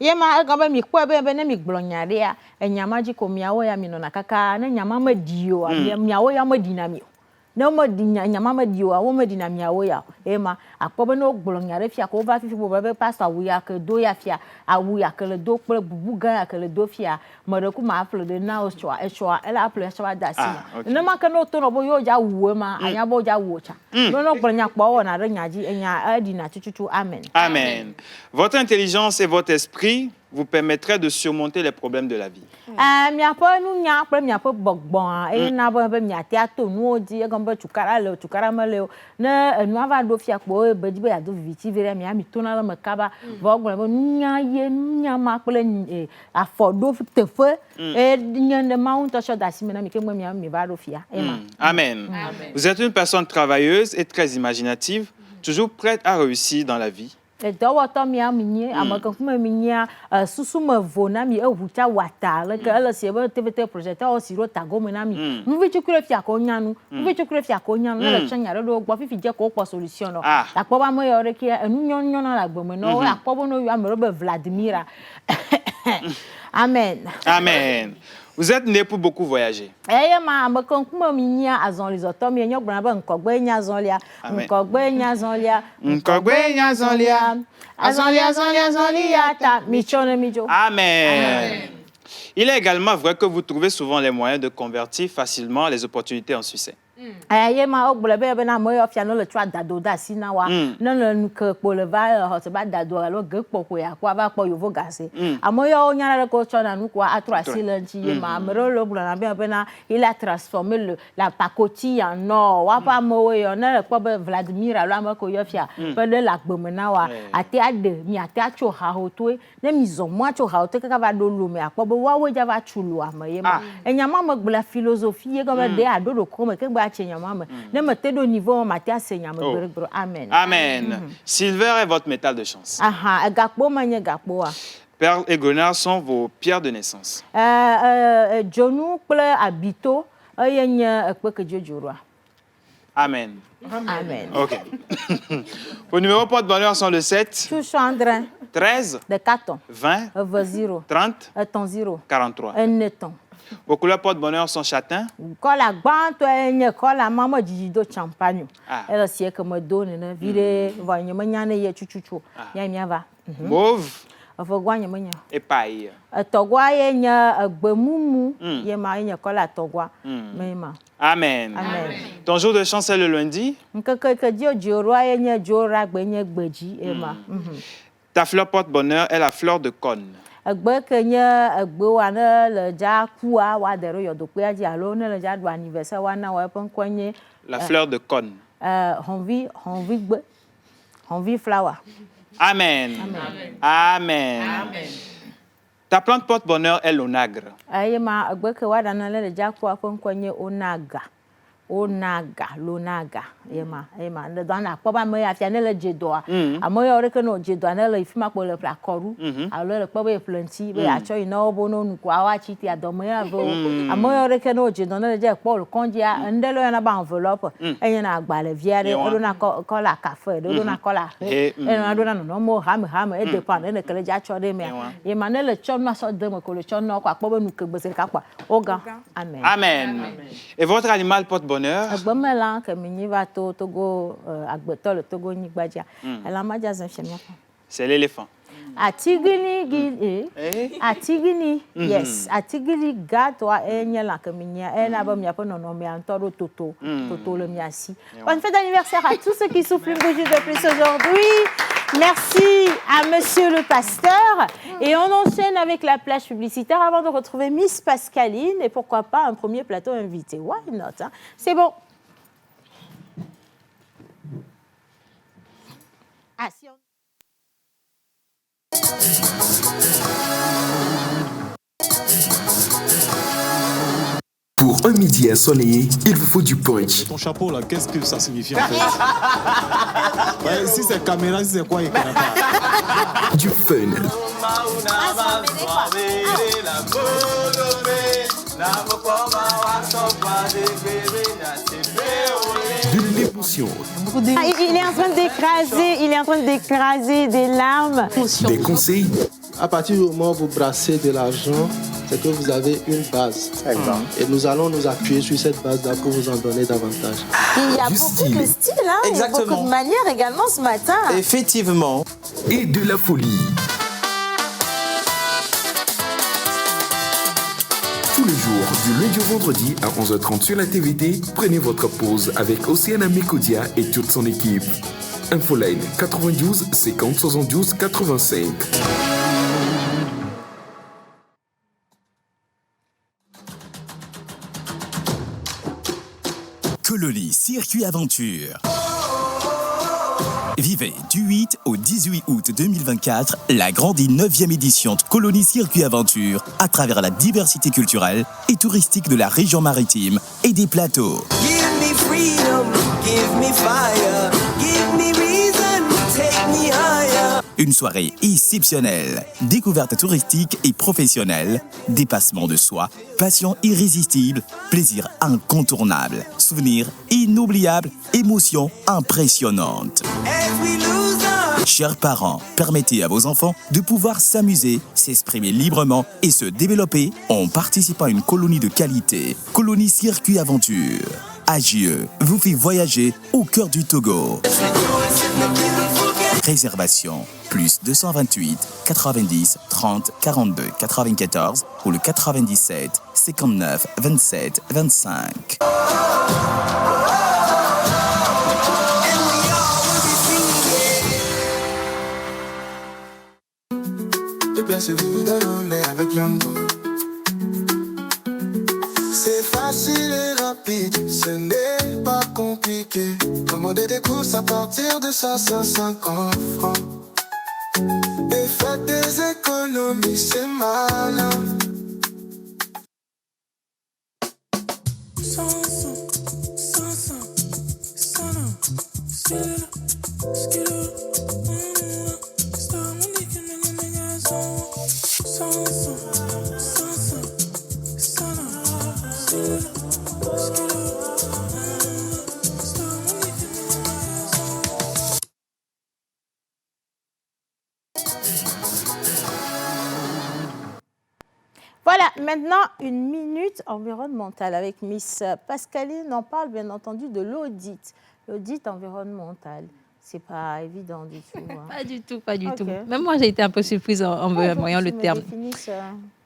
Ye ma ega be mi kpɔe be ne mi gblɔ nya ɖea enyama dzi ko miawo ya mi nɔna kaka ne nyama me di o miawo ya me di na mi o ne me di nyama me di o wo me di na miawo ya ye ma akpɔ be ne wo gblɔ nya ɖe fia ko va fifi bo be pastor awu ya ke do ya fia awu ya ke le do kple bubu gã ya ke le do fia me ɖe ku ma aƒle ɖe na o etsɔa ele aƒle etsɔa da asi ne ma ke no to no bo yo dza wu ma anya bo dza wu tsa no gblɔ nya kpɔ wɔna ɖe nya dzi enya edi na tututu. Amen. Amen. Votre intelligence et votre esprit vous permettraient de surmonter les problèmes de la vie. Miaƒe nunya kple miaƒe gbɔgbɔ ena be miate ato nuwo dzi egɔme be tukara le o tukara me le o ne enua va ɖo fia kpo be dzi be ado viviti vi ɖe mia mi tona le me kaba vɔ gblɔ be nunya ye nunya ma kple afɔɖo teƒe nye ne Mawu ŋutɔ tsɔ da asi me na mi ke me mi va ɖo fia. Amen. Vous êtes une personne travailleuse et très imaginative, toujours prête à réussir dans la vie. Dɔwɔtɔ mia mi nye ame ke kume mi nya susu me vo na mi eʋu tsa wata le ke ele si be tevete projecteur o si ro tagome na mi nuvi tsukure fia ko nyanu nuvi tsukure fia ko nyanu le tsɔ nya ɖe ɖo gbɔ fifi dze ko kpɔ solution no akpɔ ba me yawo ɖe ke enu nyɔnyɔ na le agbeme no akpɔ be no yo ame ɖe be Vladimira. Amen. Amen. Vous êtes né pour beaucoup voyager. Eye ma ame ke kume mi nya azɔlizɔtɔ mi enyo gblɔna be nkɔgbe nya azɔlia nkɔgbe nya azɔlia nkɔgbe nya azɔlia azɔlia ta mi tsɔ ne mi dzo. Amen. Il est également vrai que vous trouvez souvent les moyens de convertir facilement les opportunités en succès. Ye ma o gblɔ be na me yo fia no le tsɔ adado da si na wa ne le ke kpo le va ho se ba dado alo ge kpo ko ya ko va kpo yovo gase ame yo nya na ko tsɔ na nu ko atro asi le nti ye ma me lo gblɔ na be na il a transformé la pacotille en or wa pa me wo yo ne le kpo be Vladimir alo ame ko yo fia be le la gbeme na wa ate ade mi ate atso ha ho to ne mi zo mo atso ha ho to kaka va do lo me akpɔ be wa wo ja va tsulo ame ye ma enyama me gblɔ philosophie ye ko be de ado do ko me ke gba Amen. Amen. Silver est votre métal de chance. Perles et grenades sont vos pierres de naissance. Amen. Amen. Ok. Vos numéros porte-bonheur sont le 7, 13, 20, 30, 43. Vos couleurs porte-bonheur sont châtain. Mauve et paille. Amen. Ton jour de chance est le lundi. Ta fleur porte-bonheur est la fleur de cône. La fleur de cône. Honvi flower. Amen. Amen. Amen. Ta plante porte-bonheur est l'onagre. Onaga, l'onaga, dans la poba me a fiané le jedoa. A moya ore que no jedoa ne le ifima pour le placoru. Alors le poba est planti, mais a choisi no bono nous quoi wa chiti a dormir avo. A moya ore que no jedoa ne le je pour le condia, ndelo yana ba enveloppe. Et yana gbale viare, on a cola café, on a cola. Et on a donné no mo ham et dépend ne que le ja chode me. Et manel le chon na so de me que le chon no quoi poba nous que bese ka quoi. Oga. Amen. Amen. Et votre animal porte-bonheur? C'est l'éléphant. Atigini, yes. Atigini gato enyela kaminia ena ba miapo nono mi antoro toto le miasi. Bonne fête d'anniversaire à tous ceux qui souffrent une bougie de plus aujourd'hui. Merci à monsieur le pasteur et on enchaîne avec la plage publicitaire avant de retrouver Miss Pascaline et pourquoi pas un premier plateau invité. Why not, hein? C'est bon. Ah, si on... Pour un midi ensoleillé, il vous faut du punch. Ton chapeau là, qu'est-ce que ça signifie en fait? Ouais, si c'est caméra, si c'est quoi, il connaît pas. Du fun. De l'émotion. Il est en train d'écraser des larmes. Des conseils. À partir du moment où vous brassez de l'argent, c'est que vous avez une base. Et nous allons nous appuyer sur cette base-là pour vous en donner davantage. Il y a beaucoup de styles, hein? Il y a beaucoup de manières également ce matin. Effectivement. Et de la folie. Tous les jours, du lundi au vendredi à 11h30 sur la TVT, prenez votre pause avec Océane Amécodia et toute son équipe. Infoline 92 50 72 85. Colonie Circuit Aventure. Vivez du 8 au 18 août 2024 la grande et 9e édition de Colonie Circuit Aventure à travers la diversité culturelle et touristique de la région maritime et des plateaux. Give me freedom, give me fire, give me reason, take me higher. Une soirée exceptionnelle, découverte touristique et professionnelle, dépassement de soi, passion irrésistible, plaisir incontournable, souvenirs inoubliables, émotions impressionnantes. Chers parents, permettez à vos enfants de pouvoir s'amuser, s'exprimer librement et se développer en participant à une colonie de qualité. Colonie Circuit Aventure. AGE vous fait voyager au cœur du Togo. Réservation plus 228 90 30 42 94 ou le 97 59 27 25. C'est facile et rapide, ce n'est pas compliqué. Commandez des courses à partir de 550 francs. Et faites des économies, c'est malin. Voilà, maintenant une minute environnementale avec Miss Pascaline. On parle bien entendu de l'audit. L'audit environnemental, c'est pas évident du tout. Hein. Pas du tout. Même moi, j'ai été un peu surprise en voyant le terme.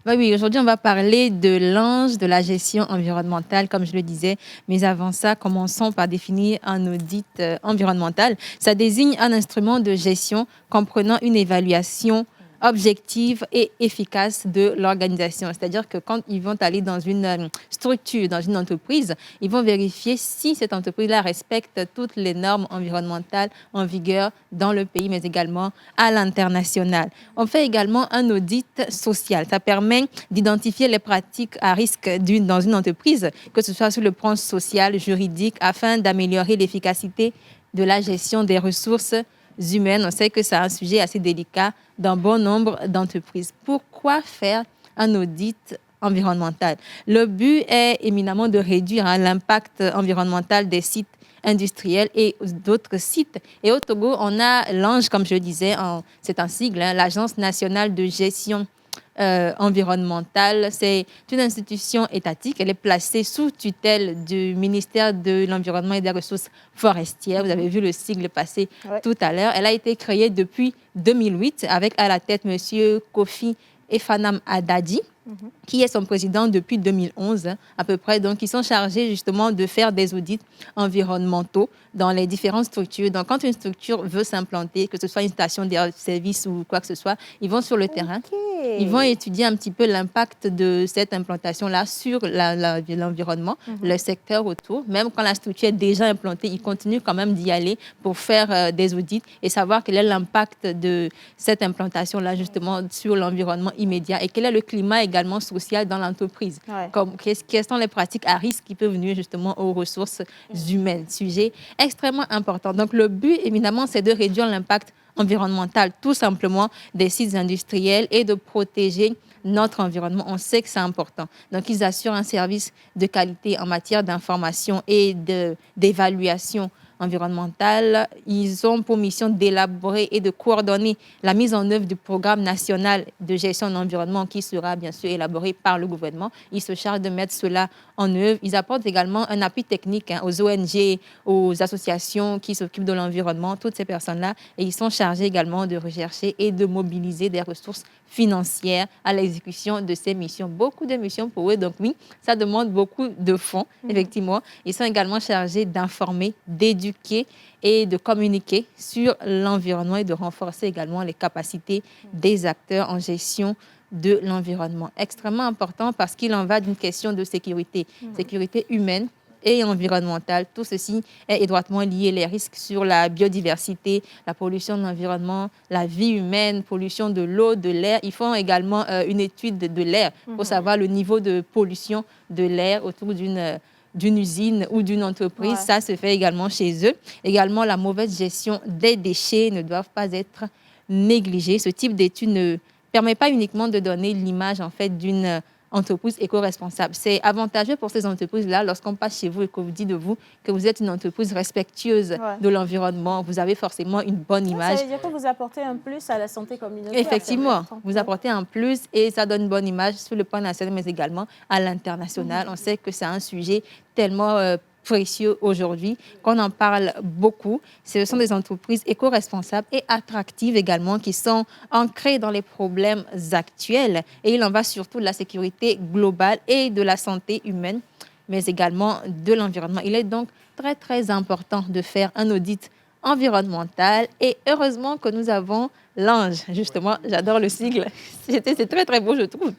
Oui, aujourd'hui, on va parler de l'ange de la gestion environnementale, comme je le disais. Mais avant ça, commençons par définir un audit environnemental. Ça désigne un instrument de gestion comprenant une évaluation objective et efficace de l'organisation. C'est-à-dire que quand ils vont aller dans une structure, dans une entreprise, ils vont vérifier si cette entreprise-là respecte toutes les normes environnementales en vigueur dans le pays, mais également à l'international. On fait également un audit social. Ça permet d'identifier les pratiques à risque dans une entreprise, que ce soit sur le plan social, juridique, afin d'améliorer l'efficacité de la gestion des ressources humaines. On sait que c'est un sujet assez délicat dans bon nombre d'entreprises. Pourquoi faire un audit environnemental? Le but est éminemment de réduire l'impact environnemental des sites industriels et d'autres sites. Et au Togo, on a l'ANGE, comme je disais, c'est un sigle, l'Agence nationale de gestion environnementale. C'est une institution étatique. Elle est placée sous tutelle du ministère de l'Environnement et des Ressources forestières. Vous avez vu le sigle passer tout à l'heure. Elle a été créée depuis 2008 avec à la tête M. Kofi Efanam Adadi, qui est son président depuis 2011 à peu près. Donc, ils sont chargés justement de faire des audits environnementaux dans les différentes structures. Donc, quand une structure veut s'implanter, que ce soit une station de service ou quoi que ce soit, ils vont sur le terrain. Ils vont étudier un petit peu l'impact de cette implantation-là sur l'environnement, le secteur autour. Même quand la structure est déjà implantée, ils continuent quand même d'y aller pour faire des audits et savoir quel est l'impact de cette implantation-là justement sur l'environnement immédiat et quel est le climat également social dans l'entreprise. Quelles sont les pratiques à risque qui peuvent nuire justement aux ressources humaines. Sujet extrêmement important. Donc le but, évidemment, c'est de réduire l'impact environnemental, tout simplement, des sites industriels et de protéger notre environnement. On sait que c'est important. Donc, ils assurent un service de qualité en matière d'information et d'évaluation environnementale. Ils ont pour mission d'élaborer et de coordonner la mise en œuvre du programme national de gestion de l'environnement qui sera bien sûr élaboré par le gouvernement. Ils se chargent de mettre cela en œuvre. Ils apportent également un appui technique aux ONG, aux associations qui s'occupent de l'environnement, toutes ces personnes-là. Et ils sont chargés également de rechercher et de mobiliser des ressources financières à l'exécution de ces missions. Beaucoup de missions pour eux. Donc oui, ça demande beaucoup de fonds, effectivement. Ils sont également chargés d'informer, d'éduquer et de communiquer sur l'environnement et de renforcer également les capacités des acteurs en gestion de l'environnement. Extrêmement important parce qu'il en va d'une question de sécurité, sécurité humaine et environnementale. Tout ceci est étroitement lié. Les risques sur la biodiversité, la pollution de l'environnement, la vie humaine, pollution de l'eau, de l'air. Ils font également une étude de l'air pour savoir le niveau de pollution de l'air autour d'une usine ou d'une entreprise. Ça se fait également chez eux. Également, la mauvaise gestion des déchets ne doivent pas être négligés. Ce type d'étude ne permet pas uniquement de donner l'image en fait d'une entreprise éco-responsable. C'est avantageux pour ces entreprises-là lorsqu'on passe chez vous et qu'on vous dit de vous que vous êtes une entreprise respectueuse de l'environnement. Vous avez forcément une bonne image. Ça veut dire que vous apportez un plus à la santé communautaire. Effectivement, vous apportez un plus et ça donne une bonne image sur le plan national, mais également à l'international. On sait que c'est un sujet tellement précieux aujourd'hui, qu'on en parle beaucoup. Ce sont des entreprises éco-responsables et attractives également qui sont ancrées dans les problèmes actuels. Et il en va surtout de la sécurité globale et de la santé humaine, mais également de l'environnement. Il est donc très, très important de faire un audit environnemental et heureusement que nous avons l'ANGE. Justement, j'adore le sigle. C'est très, très beau, je trouve.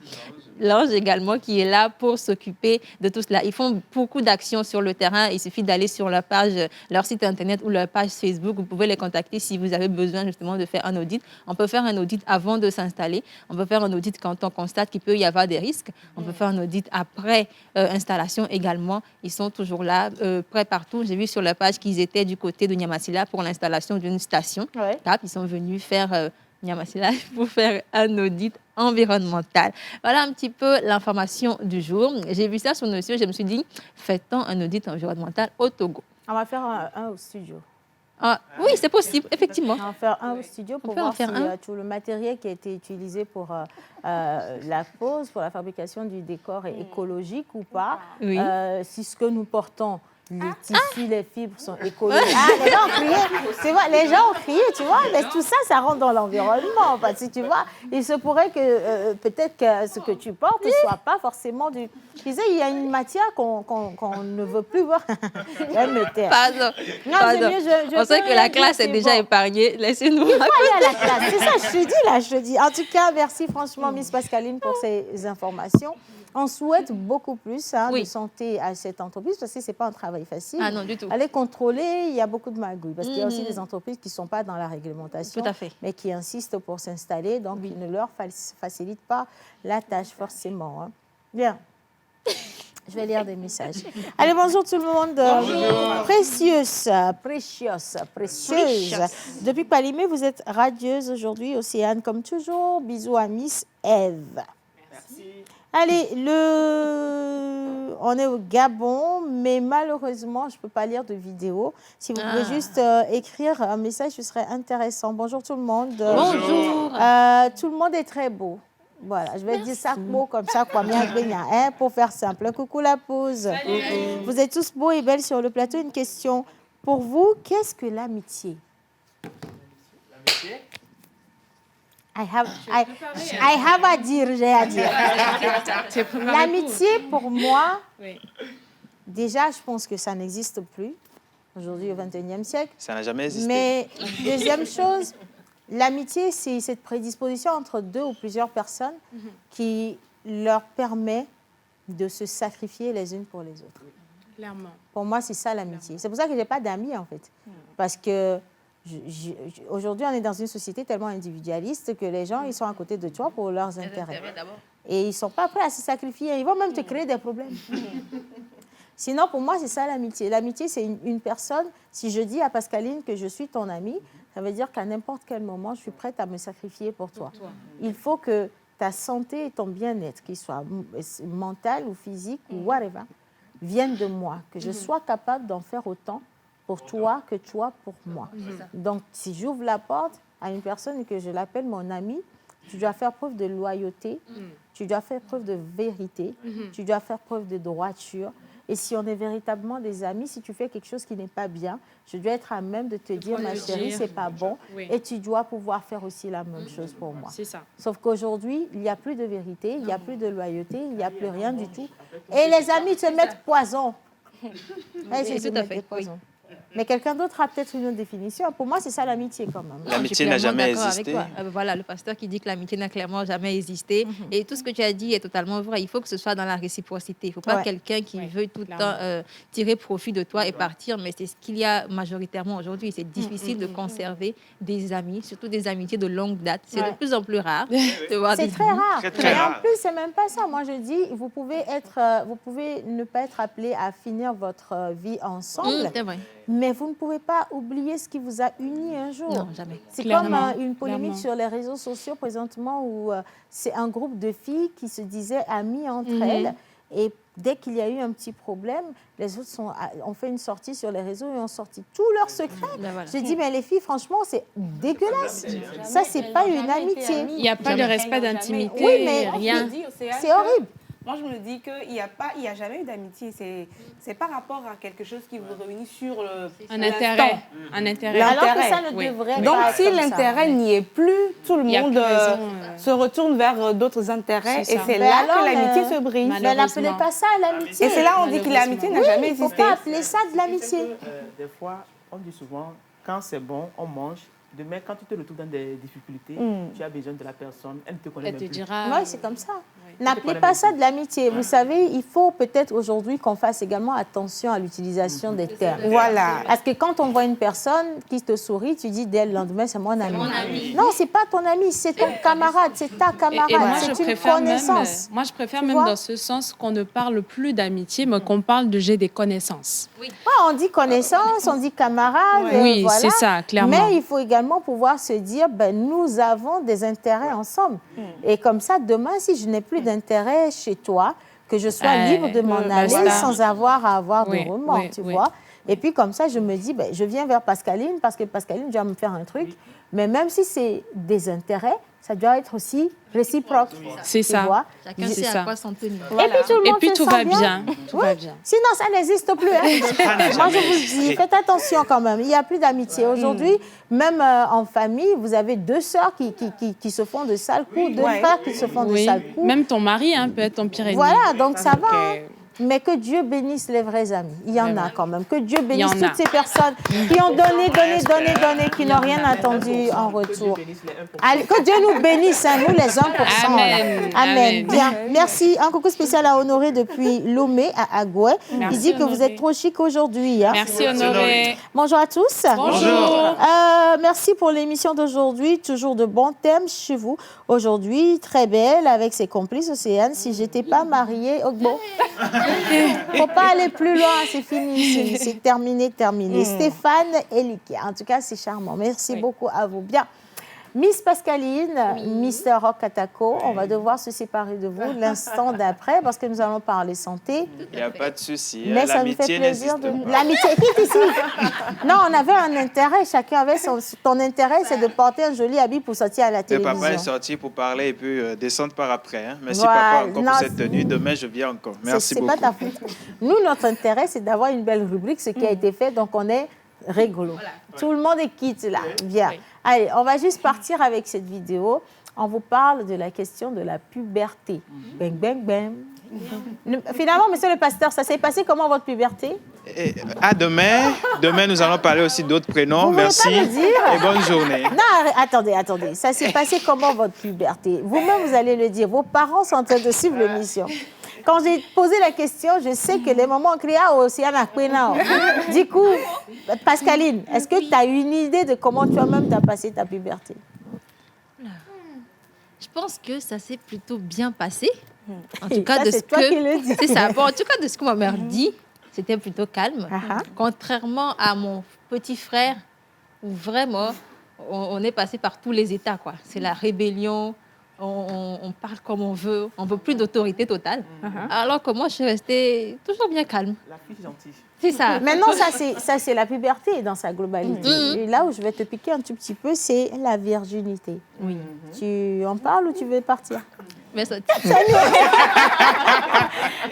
L'ANGE également qui est là pour s'occuper de tout cela. Ils font beaucoup d'actions sur le terrain. Il suffit d'aller sur leur page, leur site internet ou leur page Facebook. Vous pouvez les contacter si vous avez besoin justement de faire un audit. On peut faire un audit avant de s'installer. On peut faire un audit quand on constate qu'il peut y avoir des risques. On peut faire un audit après installation également. Ils sont toujours là, prêts partout. J'ai vu sur leur page qu'ils étaient du côté de Niamassila pour l'installation d'une station. CAP. Ils sont venus faire Niamassila pour faire un audit environnemental. Voilà un petit peu l'information du jour. J'ai vu ça sur nos sites, je me suis dit, fait-on un audit environnemental au Togo? On va faire un au studio. Ah, oui, c'est possible, effectivement. On va faire un au studio pour voir si tout le matériel qui a été utilisé pour la pose, pour la fabrication du décor est écologique ou pas. Si ce que nous portons les tissus, les fibres sont écologiques. Les gens ont crié, tu vois, les gens ont crié, tu vois, mais tout ça, ça rentre dans l'environnement. Parce que tu vois, il se pourrait que peut-être que ce que tu portes ne soit pas forcément du... Tu disais, il y a une matière qu'on ne veut plus voir. Elle me tait. Pardon. Non, c'est mieux, on sait que la classe est déjà épargnée. Laissez-nous. Il faut aller à la classe. C'est ça, je te dis là, je te dis. En tout cas, merci franchement, Miss Pascaline, pour ces informations. On souhaite beaucoup plus de santé à cette entreprise parce que ce n'est pas un travail facile. Ah non, du tout. Aller contrôler, il y a beaucoup de magouilles parce qu'il y a aussi des entreprises qui ne sont pas dans la réglementation, tout à fait, mais qui insistent pour s'installer, donc ils ne leur facilitent pas la tâche forcément. Hein. Bien. Je vais lire des messages. Allez, bonjour tout le monde. Bonjour. Précieuse. Depuis Palimé, vous êtes radieuse aujourd'hui, Océane, comme toujours. Bisous à Miss Eve. Allez, on est au Gabon, mais malheureusement, je ne peux pas lire de vidéo. Si vous pouvez juste écrire un message, ce serait intéressant. Bonjour tout le monde. Bonjour. Tout le monde est très beau. Voilà, je vais dire ça beau comme ça, quoi, hein, pour faire simple. Coucou la pause. Vous êtes tous beaux et belles sur le plateau. Une question pour vous, qu'est-ce que l'amitié? L'amitié? I have à dire, j'ai à dire. L'amitié, pour moi, déjà, je pense que ça n'existe plus aujourd'hui au XXIe siècle. Ça n'a jamais existé. Mais deuxième chose, l'amitié, c'est cette prédisposition entre deux ou plusieurs personnes qui leur permet de se sacrifier les unes pour les autres. Clairement. Pour moi, c'est ça l'amitié. C'est pour ça que je n'ai pas d'amis, en fait. Parce que aujourd'hui, on est dans une société tellement individualiste que les gens, ils sont à côté de toi pour leurs intérêts. Et ils ne sont pas prêts à se sacrifier. Ils vont même te créer des problèmes. Sinon, pour moi, c'est ça l'amitié. L'amitié, c'est une personne, si je dis à Pascaline que je suis ton amie, ça veut dire qu'à n'importe quel moment, je suis prête à me sacrifier pour toi. Il faut que ta santé et ton bien-être, qu'il soit mental ou physique ou whatever, viennent de moi. Que je sois capable d'en faire autant pour toi que toi pour moi. Donc, si j'ouvre la porte à une personne et que je l'appelle mon ami, tu dois faire preuve de loyauté, tu dois faire preuve de vérité, tu dois faire preuve de droiture. Et si on est véritablement des amis, si tu fais quelque chose qui n'est pas bien, je dois être à même de te dire, ma chérie, c'est pas bon. Et tu dois pouvoir faire aussi la même chose pour moi. C'est ça. Sauf qu'aujourd'hui, il n'y a plus de vérité, il n'y a plus de loyauté, il n'y a plus rien du tout. Et les amis te mettent poison. C'est tout à fait. Mais quelqu'un d'autre a peut-être une autre définition. Pour moi, c'est ça l'amitié quand même. L'amitié n'a jamais existé. Voilà, le pasteur qui dit que l'amitié n'a clairement jamais existé. Et tout ce que tu as dit est totalement vrai. Il faut que ce soit dans la réciprocité. Il ne faut pas quelqu'un qui veut tout le temps tirer profit de toi et partir. Mais c'est ce qu'il y a majoritairement aujourd'hui. C'est difficile de conserver des amis, surtout des amitiés de longue date. C'est de plus en plus rare. C'est très rare. Et en plus, c'est même pas ça. Moi, je dis, vous pouvez ne pas être appelé à finir votre vie ensemble. C'est vrai. Mais vous ne pouvez pas oublier ce qui vous a uni un jour. Non, jamais. C'est comme une polémique sur les réseaux sociaux présentement où c'est un groupe de filles qui se disaient amies entre elles. Et dès qu'il y a eu un petit problème, les autres ont fait une sortie sur les réseaux et ont sorti tous leurs secrets. J'ai dit, mais les filles, franchement, c'est dégueulasse. Ça, c'est pas une amitié. Il n'y a pas de respect d'intimité, oui, mais rien. C'est horrible. Moi, je me dis qu'il n'y a jamais eu d'amitié. C'est par rapport à quelque chose qui vous réunit sur un intérêt. Un intérêt. Alors que ça ne devrait pas. Donc, si l'intérêt n'y est plus, tout le monde se retourne vers d'autres intérêts. Et c'est là que l'amitié se brise. Mais n'appelez pas ça l'amitié. Et c'est là on dit que l'amitié n'a jamais existé. Il ne faut pas appeler ça de l'amitié. Des fois, on dit souvent, quand c'est bon, on mange. Demain, quand tu te retrouves dans des difficultés, tu as besoin de la personne, elle te connaît même plus. Oui, c'est comme ça. N'appelez pas ça de l'amitié. Vous savez, il faut peut-être aujourd'hui qu'on fasse également attention à l'utilisation des termes. Voilà. Parce que quand on voit une personne qui te sourit, tu dis dès le lendemain, c'est mon ami. Non, c'est pas ton ami, c'est ton camarade, c'est ta camarade, c'est une connaissance. Moi, je préfère même dans ce sens qu'on ne parle plus d'amitié, mais qu'on parle de j'ai des connaissances. Oui. Ouais, on dit connaissance, on dit camarade. Oui, voilà. c'est ça, clairement. Mais il faut également pouvoir se dire, nous avons des intérêts ensemble. Et comme ça, demain, si je n'ai plus d'intérêt chez toi, que je sois libre de m'en aller sans avoir à avoir de remords, tu vois. Et puis comme ça, je me dis, je viens vers Pascaline parce que Pascaline doit me faire un truc. Mais même si c'est des intérêts, ça doit être aussi réciproque. C'est ça. Chacun sait à quoi s'en tenir. Voilà. Et puis tout va bien. Tout va bien. Sinon, ça n'existe plus. Hein. Moi, je vous dis, faites attention quand même. Il n'y a plus d'amitié. Aujourd'hui, même en famille, vous avez 2 sœurs qui se font de sales coups, 2 frères qui se font de sales coups. Même ton mari peut être ton pire ennemi. Voilà, donc ça va. Hein. Mais que Dieu bénisse les vrais amis. Il y en a quand même. Que Dieu bénisse toutes ces personnes qui ont donné, qui n'ont rien attendu en retour. Allez, que Dieu nous bénisse, hein, nous les 1%. Amen. Amen. Bien. Merci. Un coucou spécial à Honoré depuis Lomé à Agoué. Il dit que vous êtes trop chic aujourd'hui. Hein. Merci Honoré. Bonjour à tous. Bonjour. Merci pour l'émission d'aujourd'hui. Toujours de bons thèmes chez vous. Aujourd'hui, très belle avec ses complices Océane. Si j'étais pas mariée, Ogbo. Faut pas aller plus loin, c'est fini, c'est terminé. Stéphane Elikia, en tout cas, c'est charmant. Merci beaucoup à vous. Bien. Miss Pascaline, Mr. Rock Atako, on va devoir se séparer de vous l'instant d'après parce que nous allons parler santé. Il n'y a pas de souci. Mais ça nous fait plaisir de... L'amitié, qui est ici? Non, on avait un intérêt, chacun avait ton intérêt, c'est de porter un joli habit pour sortir à la télévision. Le papa est sorti pour parler et puis descendre par après. Hein. Merci papa encore pour cette tenue. Demain, je viens encore. Merci beaucoup. C'est pas ta faute. Nous, notre intérêt, c'est d'avoir une belle rubrique, ce qui a été fait, donc on est rigolo. Voilà. Tout le monde est quitte là. Bien. Oui. Allez, on va juste partir avec cette vidéo. On vous parle de la question de la puberté. Bang, bang, bang. Finalement, monsieur le pasteur, ça s'est passé comment votre puberté? À demain. Demain, nous allons parler aussi d'autres prénoms. Merci et bonne journée. Non, attendez. Ça s'est passé comment votre puberté? Vous-même, vous allez le dire. Vos parents sont en train de suivre l'émission. Quand j'ai posé la question, je sais que les moments criés aussi à la Du coup, Pascaline, est-ce que tu as une idée de comment toi-même tu as passé ta puberté? Je pense que ça s'est plutôt bien passé. En tout cas, ça, c'est toi qui le dis. C'est ça. Bon, en tout cas, de ce que ma mère dit, c'était plutôt calme. Contrairement à mon petit frère, où vraiment, on est passé par tous les états, quoi. C'est la rébellion. On parle comme on veut plus d'autorité totale. Alors que moi, je suis restée toujours bien calme. La fille gentille. C'est ça. Maintenant, ça c'est la puberté dans sa globalité. Et là où je vais te piquer un tout petit peu, c'est la virginité. Oui. Tu en parles ou tu veux partir? Mais ça...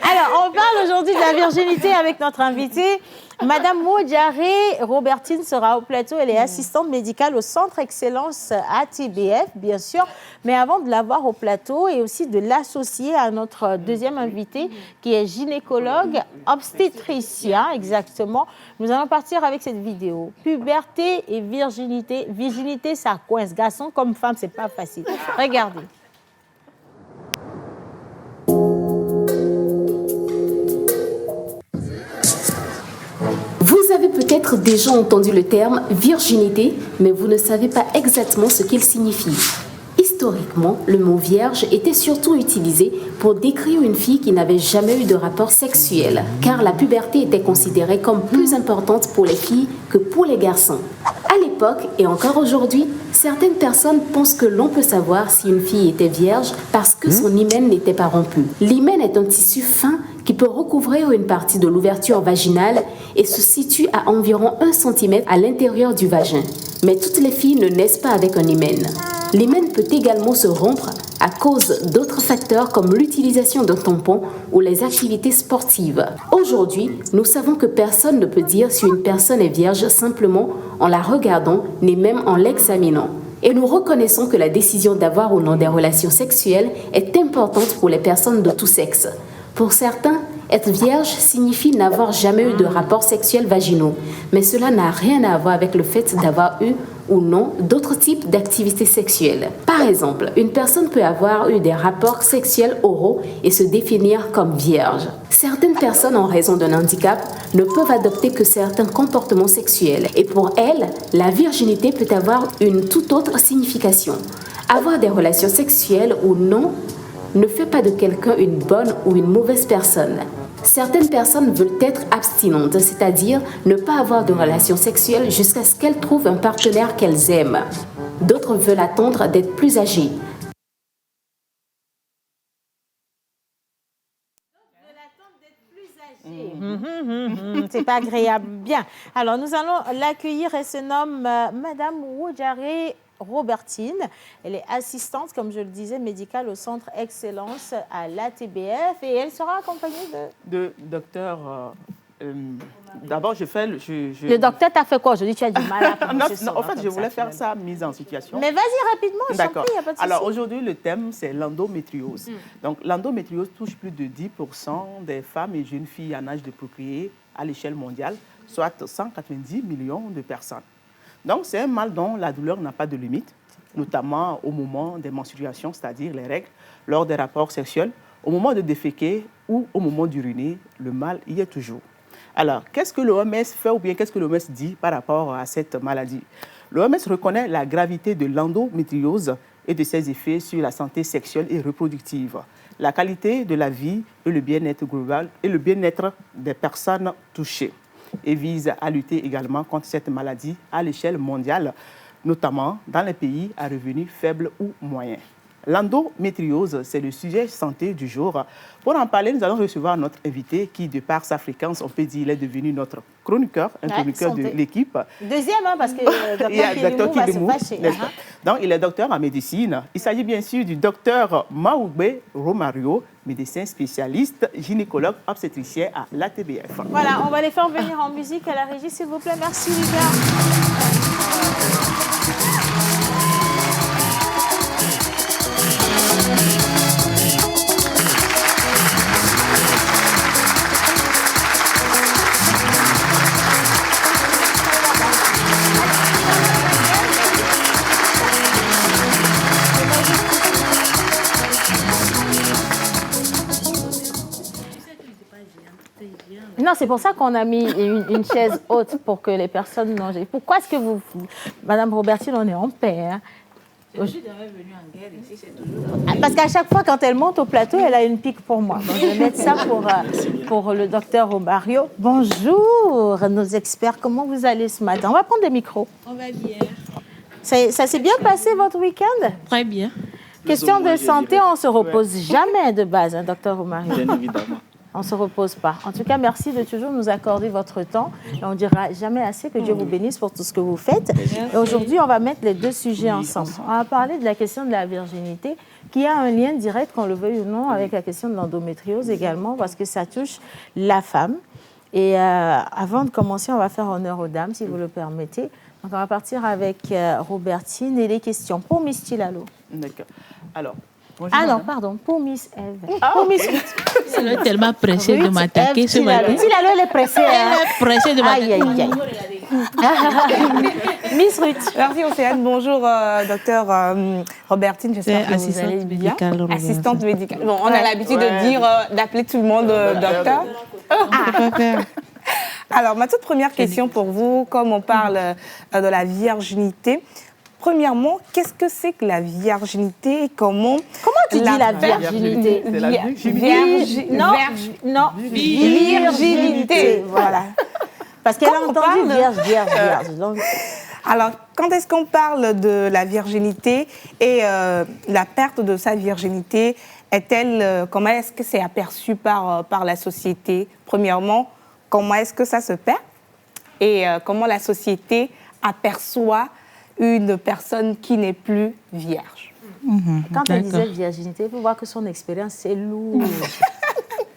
Alors, on parle aujourd'hui de la virginité avec notre invitée. Madame Modjaré Robertine sera au plateau. Elle est assistante médicale au Centre Excellence ATBF, bien sûr. Mais avant de l'avoir au plateau et aussi de l'associer à notre deuxième invité, qui est gynécologue, obstétricien, exactement, nous allons partir avec cette vidéo. Puberté et virginité. Virginité, ça coince. Garçon comme femme, c'est pas facile. Regardez. Vous avez peut-être déjà entendu le terme virginité, mais vous ne savez pas exactement ce qu'il signifie. Historiquement, le mot vierge était surtout utilisé pour décrire une fille qui n'avait jamais eu de rapport sexuel, car la puberté était considérée comme plus importante pour les filles que pour les garçons. À l'époque, et encore aujourd'hui, certaines personnes pensent que l'on peut savoir si une fille était vierge parce que son hymen n'était pas rompu. L'hymen est un tissu fin qui peut recouvrir une partie de l'ouverture vaginale et se situe à environ 1 cm à l'intérieur du vagin. Mais toutes les filles ne naissent pas avec un hymen. L'hymen peut également se rompre à cause d'autres facteurs comme l'utilisation d'un tampon ou les activités sportives. Aujourd'hui, nous savons que personne ne peut dire si une personne est vierge simplement en la regardant, ni même en l'examinant. Et nous reconnaissons que la décision d'avoir ou non des relations sexuelles est importante pour les personnes de tout sexe. Pour certains, être vierge signifie n'avoir jamais eu de rapports sexuels vaginaux, mais cela n'a rien à voir avec le fait d'avoir eu ou non d'autres types d'activités sexuelles. Par exemple, une personne peut avoir eu des rapports sexuels oraux et se définir comme vierge. Certaines personnes, en raison d'un handicap, ne peuvent adopter que certains comportements sexuels. Et pour elles, la virginité peut avoir une toute autre signification. Avoir des relations sexuelles ou non ne fait pas de quelqu'un une bonne ou une mauvaise personne. Certaines personnes veulent être abstinentes, c'est-à-dire ne pas avoir de relations sexuelles jusqu'à ce qu'elles trouvent un partenaire qu'elles aiment. D'autres veulent attendre d'être plus âgées. C'est pas agréable. Bien. Alors, nous allons l'accueillir. Elle se nomme Madame Wojare Robertine. Elle est assistante, comme je le disais, médicale au Centre Excellence à l'ATBF et elle sera accompagnée de docteur... D'abord, je fais... Le docteur t'a fait quoi aujourd'hui? Tu as du mal à prononcer en fait, je voulais faire ça, mise en situation. Mais vas-y rapidement, je t'en prie, il n'y a pas de souci. Alors, aujourd'hui, le thème, c'est l'endométriose. Donc, l'endométriose touche plus de 10% des femmes et jeunes filles en âge de procréer à l'échelle mondiale, soit 190 millions de personnes. Donc, c'est un mal dont la douleur n'a pas de limite, notamment au moment des menstruations, c'est-à-dire les règles, lors des rapports sexuels, au moment de déféquer ou au moment d'uriner, le mal y est toujours. Alors, qu'est-ce que l'OMS fait ou bien qu'est-ce que l'OMS dit par rapport à cette maladie? L'OMS reconnaît la gravité de l'endométriose et de ses effets sur la santé sexuelle et reproductive, la qualité de la vie et le bien-être global et le bien-être des personnes touchées, et vise à lutter également contre cette maladie à l'échelle mondiale, notamment dans les pays à revenus faibles ou moyens. L'endométriose, c'est le sujet santé du jour. Pour en parler, nous allons recevoir notre invité qui, de par sa fréquence, on peut dire, il est devenu notre chroniqueur, un chroniqueur de l'équipe. Deuxième, parce que le docteur Kidemou va se fâcher. Donc, il est docteur en médecine. Il s'agit bien sûr du docteur Maougbe Romario, médecin spécialiste, gynécologue obstétricien à l'ATBF. Voilà, on va les faire venir en musique à la régie, s'il vous plaît. Merci, les gars. Non, c'est pour ça qu'on a mis une chaise haute pour que les personnes mangent. Pourquoi est-ce que vous... Madame Robertine, on est en paix. Hein? Je suis jamais venue en guerre ici, c'est toujours... Parce qu'à chaque fois, quand elle monte au plateau, elle a une pique pour moi. Donc, je vais mettre ça pour le docteur Romario. Bonjour, nos experts. Comment vous allez ce matin? On va prendre des micros. On va bien. Ça s'est bien passé, votre week-end? Très bien. Question de santé, on ne se repose jamais de base, hein, docteur Romario. Bien évidemment. On ne se repose pas. En tout cas, merci de toujours nous accorder votre temps. Et on ne dira jamais assez que Dieu vous bénisse pour tout ce que vous faites. Et aujourd'hui, on va mettre les deux sujets ensemble. On va parler de la question de la virginité, qui a un lien direct, qu'on le veuille ou non, avec la question de l'endométriose également, parce que ça touche la femme. Et avant de commencer, on va faire honneur aux dames, si vous le permettez. Donc, on va partir avec Robertine et les questions pour Miss Tilalo. D'accord. Alors... Bonjour, non, pardon, pour Miss Eve. Pour Miss Ruth. Elle est tellement pressée de m'attaquer ce matin. Tilalo, elle est pressée. Elle est pressée de m'attaquer. Miss Ruth. Merci Océane. Bonjour, docteur Robertine. J'espère que vous allez bien. Assistante médicale. Bon, on a l'habitude de dire, d'appeler tout le monde docteur. Alors, ma toute première question pour vous, comme on parle de la virginité, premièrement, qu'est-ce que c'est que la virginité et comment tu dis la virginité? Non, virginité. Voilà. Parce qu'elle a entendu vierge. Donc... Alors, quand est-ce qu'on parle de la virginité et la perte de sa virginité, comment est-ce que c'est aperçu par la société? Premièrement, comment est-ce que ça se perd? Et comment la société aperçoit une personne qui n'est plus vierge. Quand elle disait virginité, il faut voir que son expérience, c'est lourd.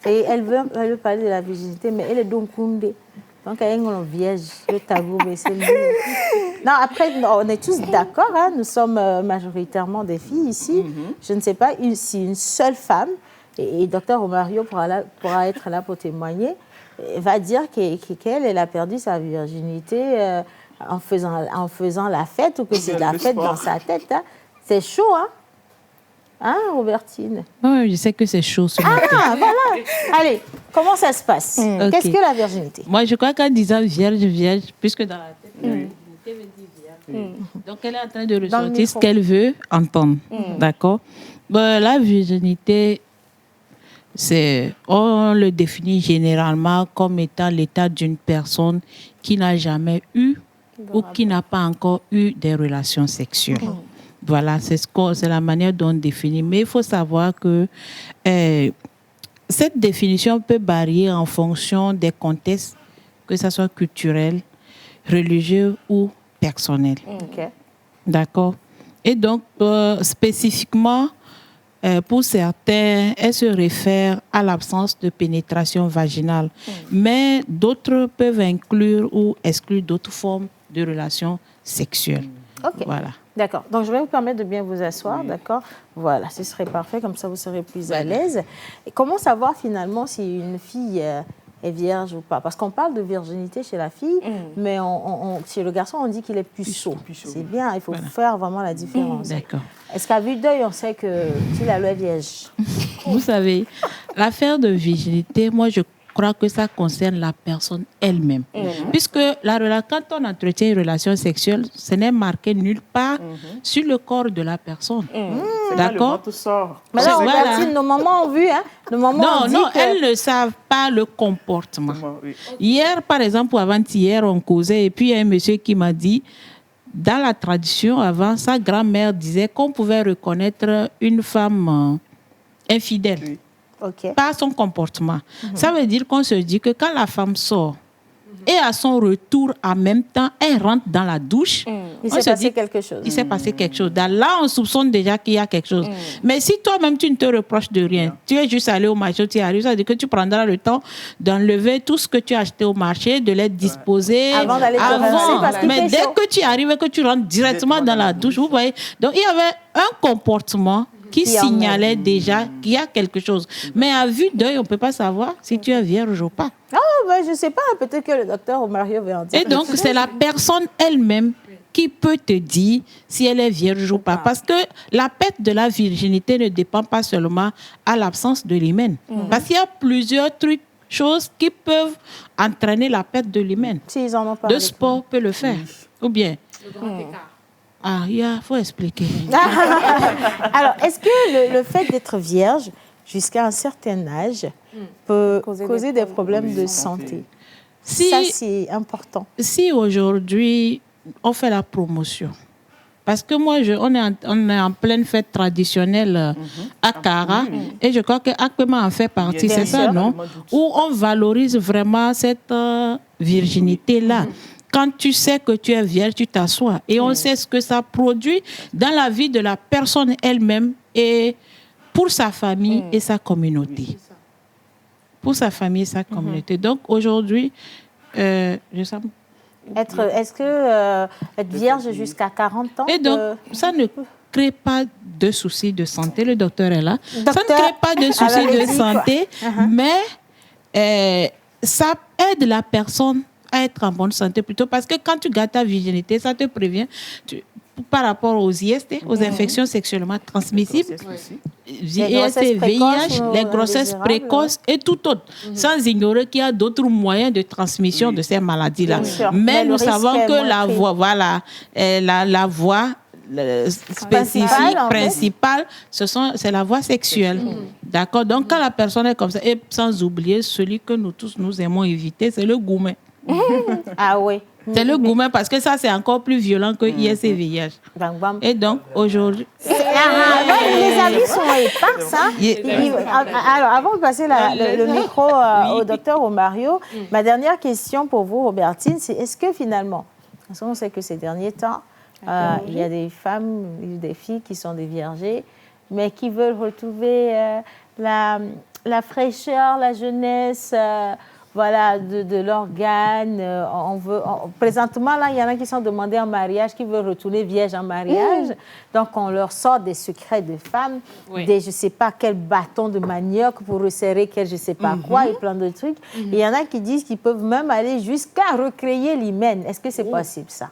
Et elle veut parler de la virginité, mais elle est donc koundé. Donc, elle est vierge, le tabou, mais c'est lourd. Non, après, on est tous d'accord, hein, nous sommes majoritairement des filles ici. Je ne sais pas si une seule femme, et Dr Romario pourra être là pour témoigner, va dire qu'elle a perdu sa virginité en faisant la fête, ou que c'est de la fête dans sa tête. Hein. C'est chaud, hein? Hein, Robertine? Oui, je sais que c'est chaud ce matin. Ah, voilà. Allez, comment ça se passe? Okay. Qu'est-ce que la virginité? Moi, je crois qu'en disant vierge, puisque dans la tête, la virginité veut dire vierge. Donc, elle est en train de ressortir ce qu'elle veut entendre. D'accord? Bon, la virginité, on le définit généralement comme étant l'état d'une personne qui n'a jamais eu ou qui n'a pas encore eu des relations sexuelles. Voilà, c'est la manière dont on définit. Mais il faut savoir que cette définition peut varier en fonction des contextes que ce soit culturel, religieux ou personnel. D'accord. Et donc, spécifiquement, pour certains, elle se réfère à l'absence de pénétration vaginale. Mais d'autres peuvent inclure ou exclure d'autres formes de relations sexuelles. Ok. Voilà. D'accord. Donc, je vais vous permettre de bien vous asseoir, d'accord? Voilà, ce serait parfait, comme ça vous serez plus à l'aise. Et comment savoir finalement si une fille est vierge ou pas? Parce qu'on parle de virginité chez la fille, mais chez le garçon, on dit qu'il est puceau. C'est bien, il faut faire vraiment la différence. D'accord. Est-ce qu'à vue d'œil, on sait que Tila est vierge? Vous savez, l'affaire de virginité, moi, je crois que ça concerne la personne elle-même. Puisque quand on entretient une relation sexuelle, ce n'est marqué nulle part sur le corps de la personne. D'accord? Mais là, regarde, nos mamans ont vu, hein? Nos mamans ont dit que... elles ne savent pas le comportement. Hier, par exemple, ou avant-hier, on causait, et puis il y a un monsieur qui m'a dit, dans la tradition, avant, sa grand-mère disait qu'on pouvait reconnaître une femme infidèle. Par son comportement. Ça veut dire qu'on se dit que quand la femme sort et à son retour en même temps, elle rentre dans la douche, il s'est passé quelque chose. Il s'est passé quelque chose. Là, on soupçonne déjà qu'il y a quelque chose. Mais si toi-même, tu ne te reproches de rien, tu es juste allé au marché, tu arrives, ça veut dire que tu prendras le temps d'enlever tout ce que tu as acheté au marché, de les disposer avant d'aller te rincer, parce qu'il Mais fait dès chaud. que tu arrives et que tu rentres directement dans la douche, vous voyez. Donc, il y avait un comportement qui signalait déjà qu'il y a quelque chose. Mais à vue d'œil, on ne peut pas savoir si tu es vierge ou pas. Je ne sais pas. Peut-être que le docteur Mario veut en dire. Et donc, c'est la personne elle-même qui peut te dire si elle est vierge ou pas. Parce que la perte de la virginité ne dépend pas seulement à l'absence de l'hymen. Parce qu'il y a plusieurs choses qui peuvent entraîner la perte de l'hymen. S'ils en ont parlé. Le sport peut le faire. Ou bien... il faut expliquer. Alors, est-ce que le fait d'être vierge jusqu'à un certain âge peut causer des problèmes de santé? Ça, c'est important. Si aujourd'hui, on fait la promotion, parce que moi, on est en pleine fête traditionnelle à Kara, et je crois que Akpema en fait partie, c'est ça, non? Où on valorise vraiment cette virginité-là. Quand tu sais que tu es vierge, tu t'assois. Et on sait ce que ça produit dans la vie de la personne elle-même et pour sa famille et sa communauté. Pour sa famille et sa communauté. Donc aujourd'hui, être vierge jusqu'à 40 ans? Et donc, ça ne crée pas de soucis de santé. Le docteur est là. Ça ne crée pas de soucis de santé, mais ça aide la personne à être en bonne santé plutôt, parce que quand tu gardes ta virginité, ça te prévient par rapport aux IST, aux infections sexuellement transmissibles, IST, VIH, les grossesses précoces et tout autre, sans ignorer qu'il y a d'autres moyens de transmission de ces maladies-là. Mais nous savons que la voie spécifique, principale, c'est la voie sexuelle. D'accord? Donc, quand la personne est comme ça, et sans oublier celui que nous tous nous aimons éviter, c'est le goumet. Ah oui. C'est le goumet, parce que ça, c'est encore plus violent que IS et VIH. Et donc, aujourd'hui... Les avis sont épars, ça. Alors, avant de passer le micro au docteur Mario, ma dernière question pour vous, Robertine, c'est est-ce que finalement, parce qu'on sait que ces derniers temps, il y a des femmes, des filles qui sont des viergées, mais qui veulent retrouver la fraîcheur, la jeunesse... de l'organe. Présentement, là, il y en a qui sont demandés en mariage, qui veulent retourner vierge en mariage. Donc, on leur sort des secrets de femmes, des je ne sais pas quel bâton de manioc pour resserrer quel je ne sais pas quoi, et plein de trucs. Et il y en a qui disent qu'ils peuvent même aller jusqu'à recréer l'hymen. Est-ce que c'est possible, ça?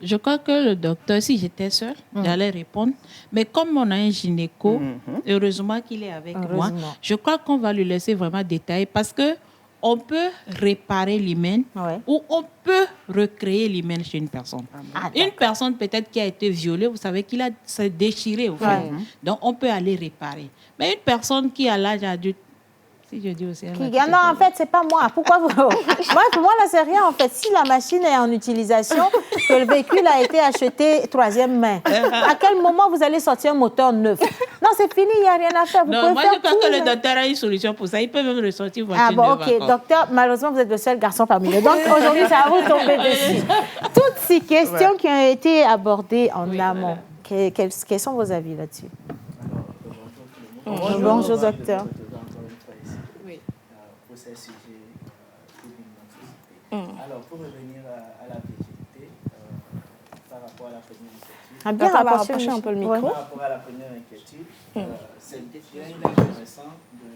Je crois que le docteur, si j'étais seule, j'allais répondre. Mais comme on a un gynéco, heureusement qu'il est avec moi, je crois qu'on va lui laisser vraiment détailler, parce que on peut réparer l'hymen ou on peut recréer l'hymen chez une personne. Une personne peut-être qui a été violée, vous savez qu'il a se déchiré au fait. Donc on peut aller réparer. Mais une personne qui a l'âge adulte, si je dis aussi... Non, en fait, c'est pas moi. Pourquoi vous... Pour moi, là, c'est rien, en fait. Si la machine est en utilisation, que le véhicule a été acheté troisième main, à quel moment vous allez sortir un moteur neuf? Non, maintenant c'est fini, il n'y a rien à faire. Vous non, pouvez moi faire je crois tout, que mais... le docteur a une solution pour ça. Il peut même ressortir voiture Ah bon, de ok. vacances. Docteur, malheureusement, vous êtes le seul garçon parmi nous. Donc aujourd'hui, ça va vous tomber dessus. Toutes ces questions qui ont été abordées en amont, quels sont vos avis là-dessus? Bonjour, docteur. Oui. Pour ces sujets Alors, pour revenir à la virginité, par rapport à la première inquiétude... Bien rapprocher un peu le micro. Par rapport à la première inquiétude, c'est intéressant de...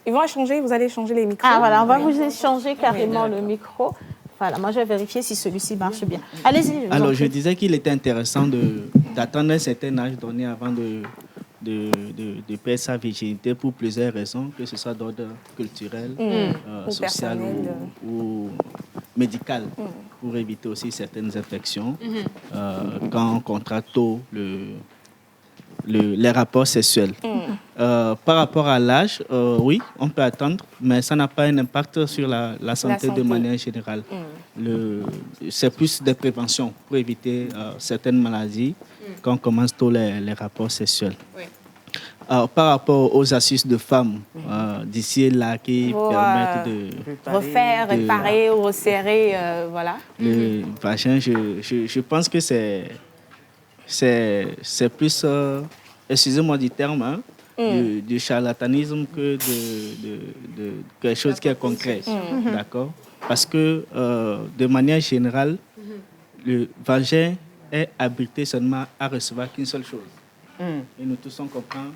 Ils vont échanger, vous allez échanger les micros. Ah voilà, on va vous échanger carrément le micro. Voilà, moi je vais vérifier si celui-ci marche bien. Allez-y. Alors, je disais qu'il était intéressant d'attendre un certain âge donné avant de perdre sa virginité pour plusieurs raisons, que ce soit d'ordre culturel, social ou médical, pour éviter aussi certaines infections. Quand on contracte tôt les rapports sexuels. Par rapport à l'âge, oui, on peut attendre, mais ça n'a pas un impact sur la santé de manière générale. C'est plus des préventions pour éviter certaines maladies quand on commence tôt les rapports sexuels. Oui. Par rapport aux astuces de femmes d'ici et là qui permettent de refaire, réparer ou resserrer, voilà. Le vagin, je pense que c'est plus, excusez-moi du terme, du charlatanisme que de quelque chose qui est concret. D'accord? Parce que de manière générale, le vagin est habilité seulement à recevoir qu'une seule chose. Et nous tous on comprend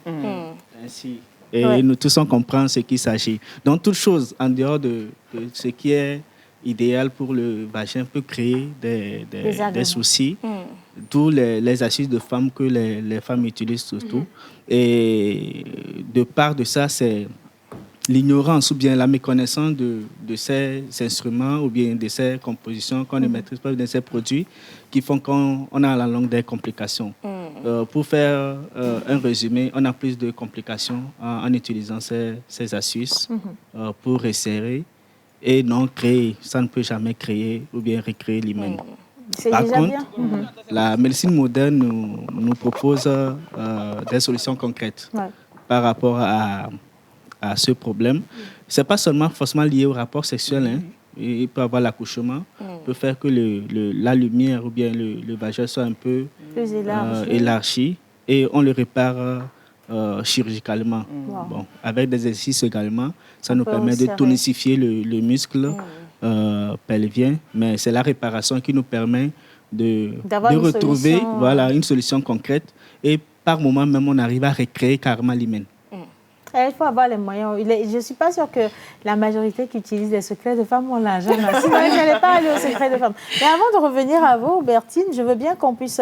ainsi. Et nous tous on comprend ce qu'il s'agit. Donc toute chose en dehors de ce qui est idéal pour le vagin peut créer des soucis. D'où les astuces de femmes que les femmes utilisent surtout. Et de part de ça, c'est l'ignorance ou bien la méconnaissance de ces instruments ou bien de ces compositions qu'on ne maîtrise pas, de ces produits qui font qu'on a à la longue des complications. Pour faire un résumé, on a plus de complications en utilisant ces astuces pour resserrer et non créer. Ça ne peut jamais créer ou bien recréer l'hymen. Par contre, la médecine moderne nous propose des solutions concrètes par rapport à ce problème. Ce n'est pas seulement forcément lié au rapport sexuel. Hein. Il peut avoir l'accouchement, peut faire que la lumière ou bien le vagin soit un peu plus élargi et on le répare chirurgicalement. Bon, avec des exercices également, ça nous permet de tonifier le muscle pelvien, mais c'est la réparation qui nous permet de retrouver une solution concrète et par moment même on arrive à recréer carrément l'hymen. Il faut avoir les moyens. Je ne suis pas sûre que la majorité qui utilise les secrets de femmes ont l'argent. Sinon, je n'allais pas aller aux secrets de femmes. Mais avant de revenir à vous, Bertine, je veux bien qu'on puisse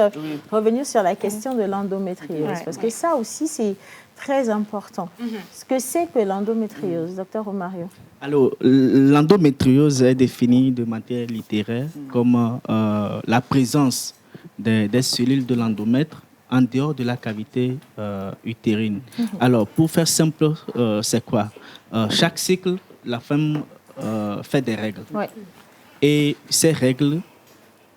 revenir sur la question de l'endométriose. Parce que ça aussi, c'est très important. Ce que c'est que l'endométriose, docteur Omario? Alors, l'endométriose est définie de manière littéraire comme la présence des cellules de l'endomètre en dehors de la cavité utérine. Alors, pour faire simple, c'est quoi? Chaque cycle, la femme fait des règles. Et ces règles,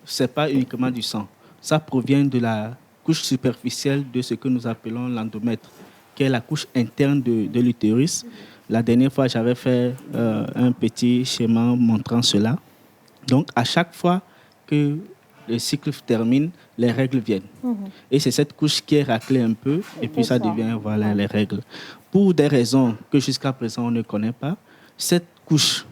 ce n'est pas uniquement du sang. Ça provient de la couche superficielle de ce que nous appelons l'endomètre, qui est la couche interne de l'utérus. La dernière fois, j'avais fait un petit schéma montrant cela. Donc, à chaque fois que le cycle termine, les règles viennent. Et c'est cette couche qui est raclée un peu, et puis ça devient les règles. Pour des raisons que jusqu'à présent on ne connaît pas, cette couche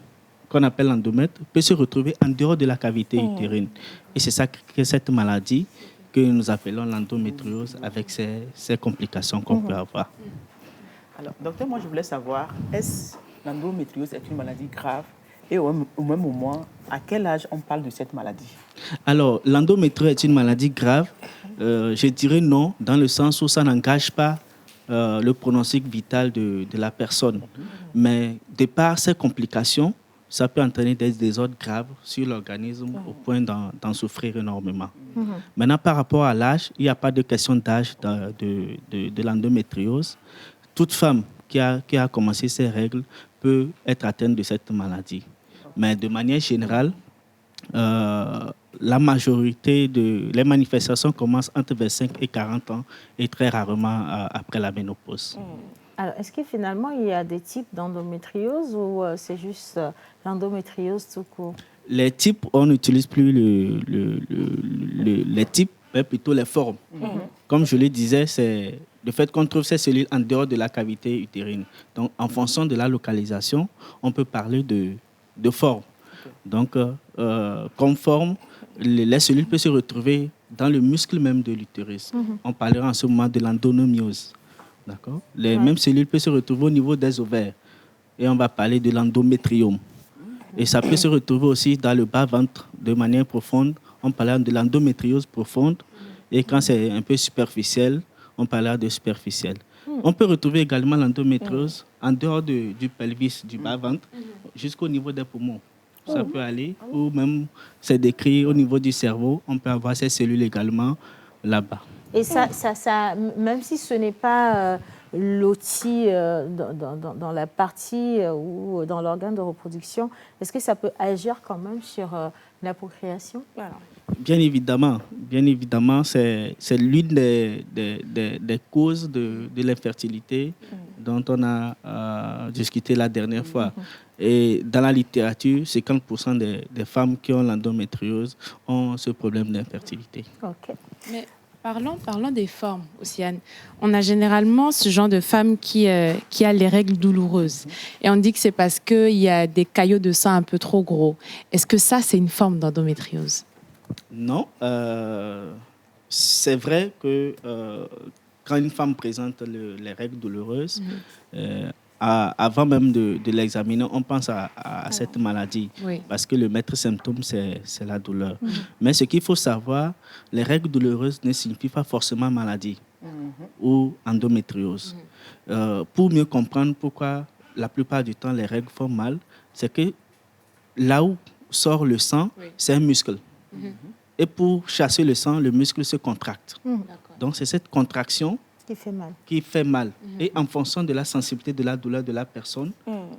qu'on appelle l'endomètre peut se retrouver en dehors de la cavité utérine. Et c'est ça que cette maladie que nous appelons l'endométriose avec ces complications qu'on peut avoir. Alors, docteur, moi je voulais savoir, est-ce l'endométriose est une maladie grave? Et au même moment, à quel âge on parle de cette maladie? Alors, l'endométriose est une maladie grave. Je dirais non, dans le sens où ça n'engage pas le pronostic vital de la personne. Mais de par ces complications, ça peut entraîner des désordres graves sur l'organisme au point d'en souffrir énormément. Maintenant, par rapport à l'âge, il n'y a pas de question d'âge de l'endométriose. Toute femme qui a commencé ses règles peut être atteinte de cette maladie. Mais de manière générale, la majorité les manifestations commencent entre 25 et 40 ans et très rarement après la ménopause. Alors, est-ce que finalement, il y a des types d'endométriose ou c'est juste l'endométriose tout court? Les types, on n'utilise plus les types, mais plutôt les formes. Comme je le disais, c'est le fait qu'on trouve ces cellules en dehors de la cavité utérine. Donc, en fonction de la localisation, on peut parler de forme. Donc, comme forme, les cellules peuvent se retrouver dans le muscle même de l'utérus. On parlera en ce moment de l'endométriose. D'accord? Les mêmes cellules peuvent se retrouver au niveau des ovaires. Et on va parler de l'endométriome. Et ça peut se retrouver aussi dans le bas-ventre de manière profonde. On parlera de l'endométriose profonde. Et quand c'est un peu superficiel, on parlera de superficiel. On peut retrouver également l'endométriose en dehors du pelvis, du bas-ventre, jusqu'au niveau des poumons. Ça peut aller. Ou même, c'est décrit au niveau du cerveau. On peut avoir ces cellules également là-bas. Et ça, même si ce n'est pas loti dans la partie ou dans l'organe de reproduction, est-ce que ça peut agir quand même sur la procréation? Bien évidemment, c'est l'une des causes de l'infertilité dont on a discuté la dernière fois. Et dans la littérature, 50% des femmes qui ont l'endométriose ont ce problème d'infertilité. Ok. Mais parlons des formes, Océane. On a généralement ce genre de femme qui a les règles douloureuses. Et on dit que c'est parce qu'il y a des caillots de sang un peu trop gros. Est-ce que ça, c'est une forme d'endométriose? Non. C'est vrai que quand une femme présente les règles douloureuses, avant même de l'examiner, on pense à cette maladie. Oui. Parce que le maître symptôme, c'est la douleur. Mais ce qu'il faut savoir, les règles douloureuses ne signifient pas forcément maladie ou endométriose. Pour mieux comprendre pourquoi la plupart du temps les règles font mal, c'est que là où sort le sang, c'est un muscle. Et pour chasser le sang, le muscle se contracte. Donc c'est cette contraction qui fait mal. Et en fonction de la sensibilité de la douleur de la personne,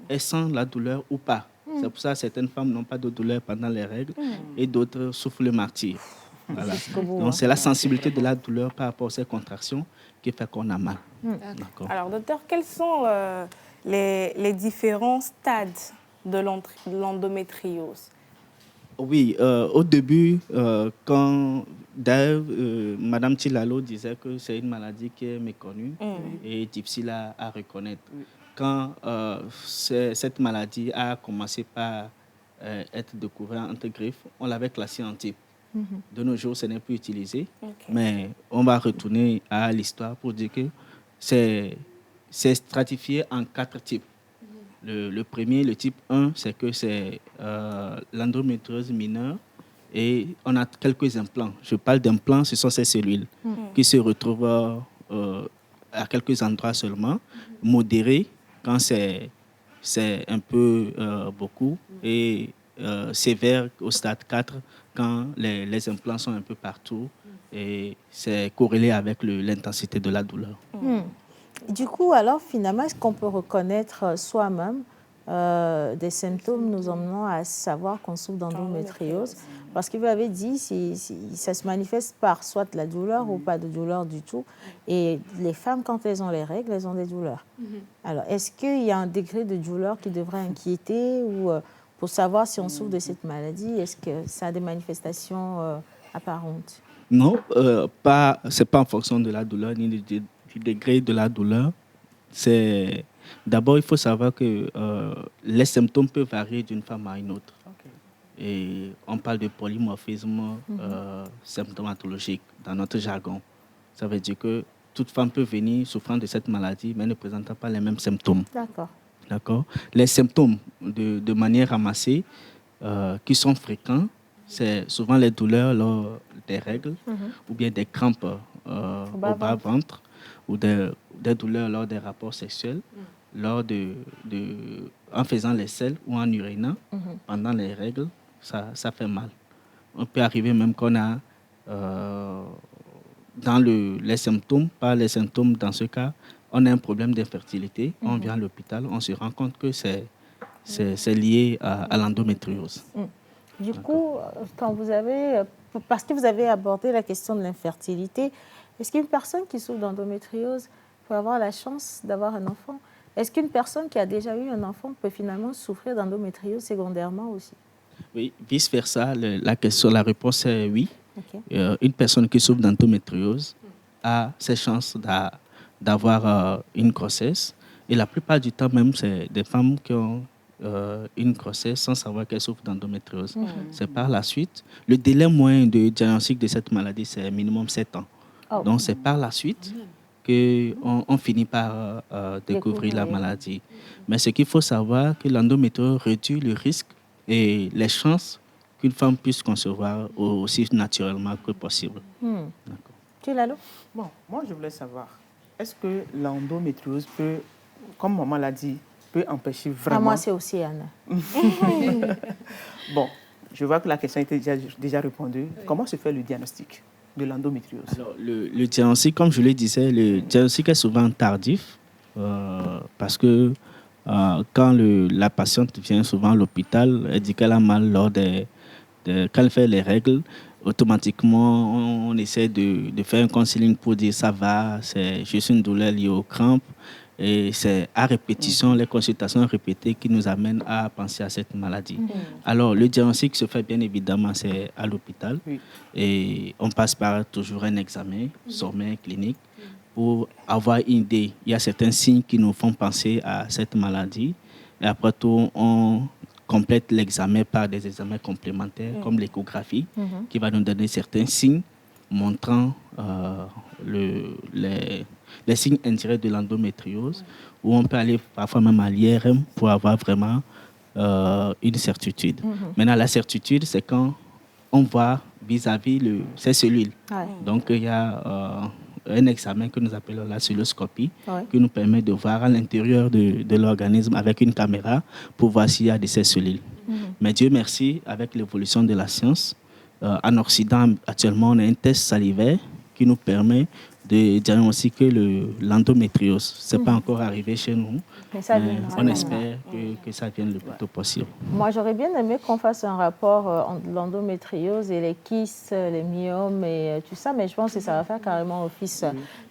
elle sent la douleur ou pas. C'est pour ça que certaines femmes n'ont pas de douleur pendant les règles et d'autres souffrent le martyre. Voilà. Donc c'est la sensibilité de la douleur par rapport à ces contractions qui fait qu'on a mal. Alors docteur, quels sont les différents stades de l'endométriose? Oui, au début, quand Madame Tchilalo disait que c'est une maladie qui est méconnue et difficile à reconnaître. Quand cette maladie a commencé par être découverte entre griffes, on l'avait classée en type. De nos jours, ce n'est plus utilisé, mais on va retourner à l'histoire pour dire que c'est stratifié en 4 types. Le premier, le type 1, c'est que c'est l'endométriose mineure et on a quelques implants. Je parle d'implants, ce sont ces cellules qui se retrouvent à quelques endroits seulement, modérées quand c'est un peu beaucoup et sévère au stade 4 quand les implants sont un peu partout et c'est corrélé avec l'intensité de la douleur. Du coup, alors, finalement, est-ce qu'on peut reconnaître soi-même des symptômes nous emmenant à savoir qu'on souffre d'endométriose? Parce que vous avez dit, ça se manifeste par soit la douleur ou pas de douleur du tout. Et les femmes, quand elles ont les règles, elles ont des douleurs. Alors, est-ce qu'il y a un degré de douleur qui devrait inquiéter ou pour savoir si on souffre de cette maladie, est-ce que ça a des manifestations apparentes? Non, ce n'est pas en fonction de la douleur ni du degré de la douleur. D'abord, il faut savoir que les symptômes peuvent varier d'une femme à une autre. Et on parle de polymorphisme symptomatologique dans notre jargon. Ça veut dire que toute femme peut venir souffrant de cette maladie, mais ne présentant pas les mêmes symptômes. D'accord. Les symptômes, de manière ramassée, qui sont fréquents, c'est souvent les douleurs lors des règles ou bien des crampes au bas-ventre ou des douleurs lors des rapports sexuels, en faisant les selles ou en urinant pendant les règles, ça fait mal. On peut arriver même qu'on a dans les symptômes, pas les symptômes dans ce cas, on a un problème d'infertilité, on vient à l'hôpital, on se rend compte que c'est lié à l'endométriose. Du coup, parce que vous avez abordé la question de l'infertilité, est-ce qu'une personne qui souffre d'endométriose peut avoir la chance d'avoir un enfant? Est-ce qu'une personne qui a déjà eu un enfant peut finalement souffrir d'endométriose secondairement aussi? Oui, vice-versa, la réponse est oui. Okay. Une personne qui souffre d'endométriose a ses chances d'avoir une grossesse. Et la plupart du temps, même, c'est des femmes qui ont une grossesse sans savoir qu'elles souffrent d'endométriose. C'est par la suite. Le délai moyen de diagnostic de cette maladie, c'est minimum 7 ans. Oh. Donc, c'est par la suite qu'on finit par découvrir la maladie. Mais ce qu'il faut savoir, que l'endométriose réduit le risque et les chances qu'une femme puisse concevoir aussi naturellement que possible. Tu l'as, Bon, moi, je voulais savoir, est-ce que l'endométriose peut, comme maman l'a dit, peut empêcher vraiment... moi, c'est aussi Anna. Bon, je vois que la question a été déjà répondue. Oui. Comment se fait le diagnostic de l'endométriose? Alors, le diagnostic, comme je le disais, le diagnostic est souvent tardif parce que quand la patiente vient souvent à l'hôpital, elle dit qu'elle a mal quand elle fait les règles, automatiquement, on essaie de faire un counseling pour dire ça va, c'est juste une douleur liée aux crampes. Et c'est à répétition, les consultations répétées qui nous amènent à penser à cette maladie. Alors, le diagnostic se fait bien évidemment, c'est à l'hôpital. Oui. Et on passe par toujours un examen sommaire clinique pour avoir une idée. Il y a certains signes qui nous font penser à cette maladie. Et après tout, on complète l'examen par des examens complémentaires comme l'échographie qui va nous donner certains signes montrant les signes indirects de l'endométriose, où on peut aller parfois même à l'IRM pour avoir vraiment une certitude. Maintenant, la certitude, c'est quand on voit vis-à-vis ces cellules. Donc, il y a un examen que nous appelons la celluloscopie, qui nous permet de voir à l'intérieur de l'organisme avec une caméra pour voir s'il y a de ces cellules. Mais Dieu merci, avec l'évolution de la science, en Occident, actuellement, on a un test salivaire qui nous permet de diagnostiquer l'endométriose. Ce n'est pas encore arrivé chez nous, mais on espère que ça vienne le plus tôt possible. Moi, j'aurais bien aimé qu'on fasse un rapport entre l'endométriose et les kystes, les myomes et tout ça, mais je pense que ça va faire carrément office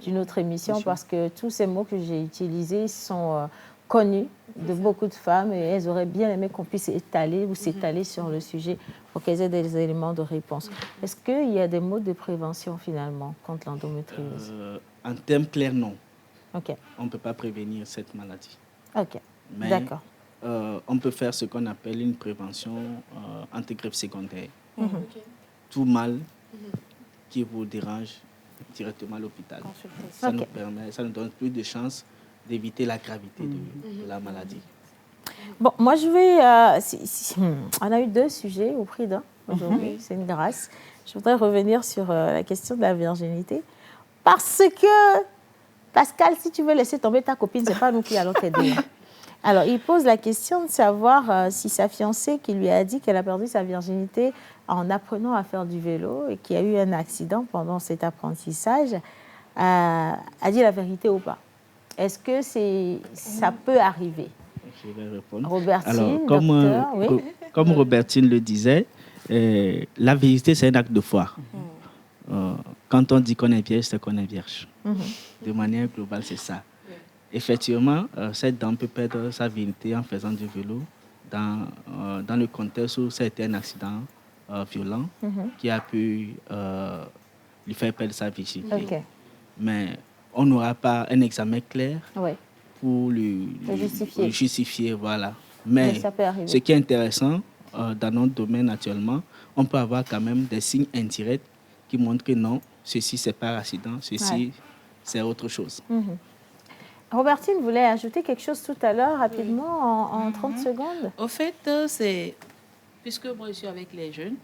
d'une autre émission parce que tous ces mots que j'ai utilisés sont connus de beaucoup de femmes et elles auraient bien aimé qu'on puisse s'étaler sur le sujet pour qu'elles aient des éléments de réponse. Est-ce qu'il y a des modes de prévention finalement contre l'endométriose? En termes clairs, non. Okay. On ne peut pas prévenir cette maladie. Ok, mais d'accord. On peut faire ce qu'on appelle une prévention anti-greffe secondaire. Tout mal qui vous dérange directement à l'hôpital. Ça nous permet, ça nous donne plus de chances d'éviter la gravité de la maladie. Bon, moi je vais... on a eu 2 sujets au prix d'un aujourd'hui, c'est une grâce. Je voudrais revenir sur la question de la virginité. Parce que, Pascal, si tu veux laisser tomber ta copine, ce n'est pas nous qui allons t'aider. Alors, il pose la question de savoir si sa fiancée qui lui a dit qu'elle a perdu sa virginité en apprenant à faire du vélo et qu'il y a eu un accident pendant cet apprentissage, a dit la vérité ou pas. Est-ce que ça peut arriver? Je vais répondre. Robertine, alors, comme Robertine le disait, la vérité, c'est un acte de foi. Quand on dit qu'on est vierge, c'est qu'on est vierge. De manière globale, c'est ça. Effectivement, cette dame peut perdre sa virginité en faisant du vélo dans le contexte où c'était un accident violent qui a pu lui faire perdre sa virginité. Okay. Mais on n'aura pas un examen clair pour le justifier. Voilà. Mais ce qui est intéressant dans notre domaine actuellement, on peut avoir quand même des signes indirects qui montrent que non, ceci c'est par accident, ceci c'est autre chose. Robertine voulait ajouter quelque chose tout à l'heure, rapidement, en 30 secondes. Au fait, c'est... Puisque moi, je suis avec les jeunes,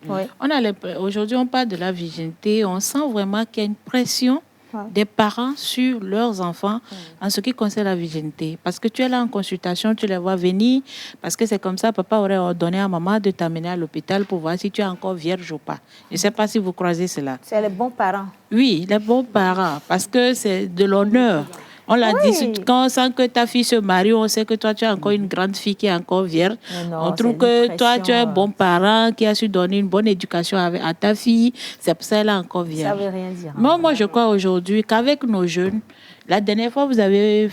aujourd'hui, on parle de la virginité. On sent vraiment qu'il y a une pression des parents sur leurs enfants en ce qui concerne la virginité. Parce que tu es là en consultation, tu les vois venir, parce que c'est comme ça, papa aurait ordonné à maman de t'amener à l'hôpital pour voir si tu es encore vierge ou pas. Je ne sais pas si vous croisez cela. C'est les bons parents. Oui, les bons parents, parce que c'est de l'honneur. On l'a dit, quand on sent que ta fille se marie, on sait que toi, tu es encore une grande fille qui est encore vierge. On trouve que toi, tu es un bon parent qui a su donner une bonne éducation à ta fille. C'est pour ça qu'elle est encore vierge. Ça veut rien dire. Moi, je crois aujourd'hui qu'avec nos jeunes, la dernière fois, vous avez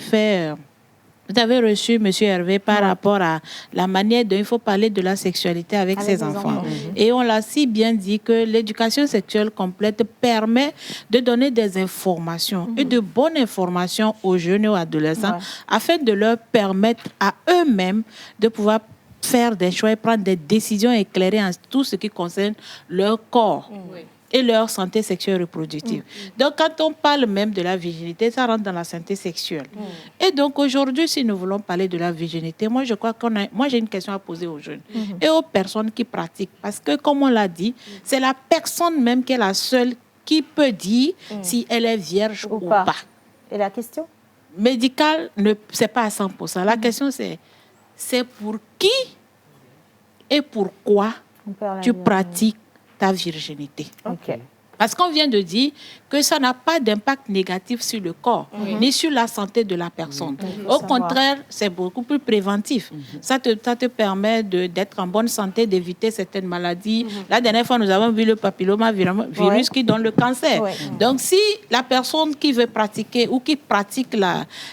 reçu M. Hervé par rapport à la manière dont il faut parler de la sexualité avec ses enfants. Et on l'a si bien dit que l'éducation sexuelle complète permet de donner des informations et de bonnes informations aux jeunes et aux adolescents afin de leur permettre à eux-mêmes de pouvoir faire des choix et prendre des décisions éclairées en tout ce qui concerne leur corps. Et leur santé sexuelle et reproductive. Donc, quand on parle même de la virginité, ça rentre dans la santé sexuelle. Et donc, aujourd'hui, si nous voulons parler de la virginité, moi, je crois moi, j'ai une question à poser aux jeunes et aux personnes qui pratiquent. Parce que, comme on l'a dit, c'est la personne même qui est la seule qui peut dire si elle est vierge ou pas. Et la question médicale, ce n'est pas à 100%. La question, c'est pour qui et pourquoi tu pratiques ta virginité. Parce qu'on vient de dire que ça n'a pas d'impact négatif sur le corps, ni sur la santé de la personne. Au contraire, c'est beaucoup plus préventif. Ça te permet d'être en bonne santé, d'éviter certaines maladies. La dernière fois, nous avons vu le papillomavirus qui donne le cancer. Donc, si la personne qui veut pratiquer ou qui pratique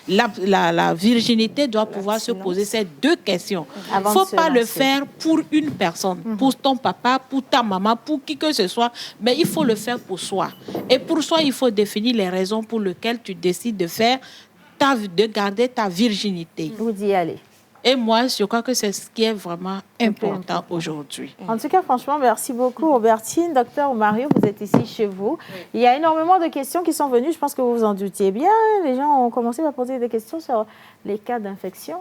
la virginité doit pouvoir se poser ces deux questions. Il ne faut pas le faire pour une personne, pour ton papa, pour ta maman, pour qui que ce soit, mais il faut le faire pour soi. Et pour soi, il faut définir les raisons pour lesquelles tu décides de garder ta virginité. Vous y allez. Et moi, je crois que c'est ce qui est vraiment important aujourd'hui. En tout cas, franchement, merci beaucoup, Robertine. Docteur Mario, vous êtes ici chez vous. Il y a énormément de questions qui sont venues. Je pense que vous vous en doutiez bien. Les gens ont commencé à poser des questions sur les cas d'infection.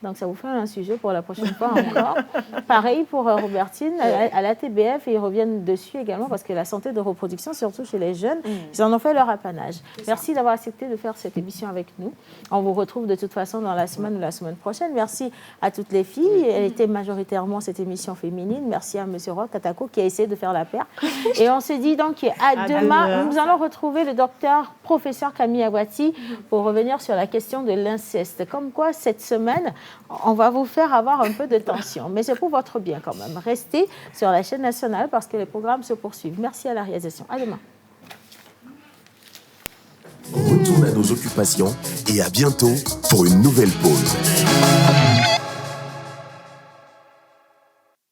Donc, ça vous fait un sujet pour la prochaine fois encore. Pareil pour Robertine, à la TBF, ils reviennent dessus également parce que la santé de reproduction, surtout chez les jeunes, ils en ont fait leur apanage. Merci d'avoir accepté de faire cette émission avec nous. On vous retrouve de toute façon dans la semaine ou la semaine prochaine. Merci à toutes les filles. Elle était majoritairement cette émission féminine. Merci à M. Roch Katako qui a essayé de faire la paire. Et on se dit donc à demain, nous allons retrouver le docteur professeur Camille Awati pour revenir sur la question de l'inceste. Comme quoi, cette semaine, on va vous faire avoir un peu de tension. Mais c'est pour votre bien quand même. Restez sur la chaîne nationale parce que les programmes se poursuivent. Merci à la réalisation. À demain. Retourne à nos occupations et à bientôt pour une nouvelle pause.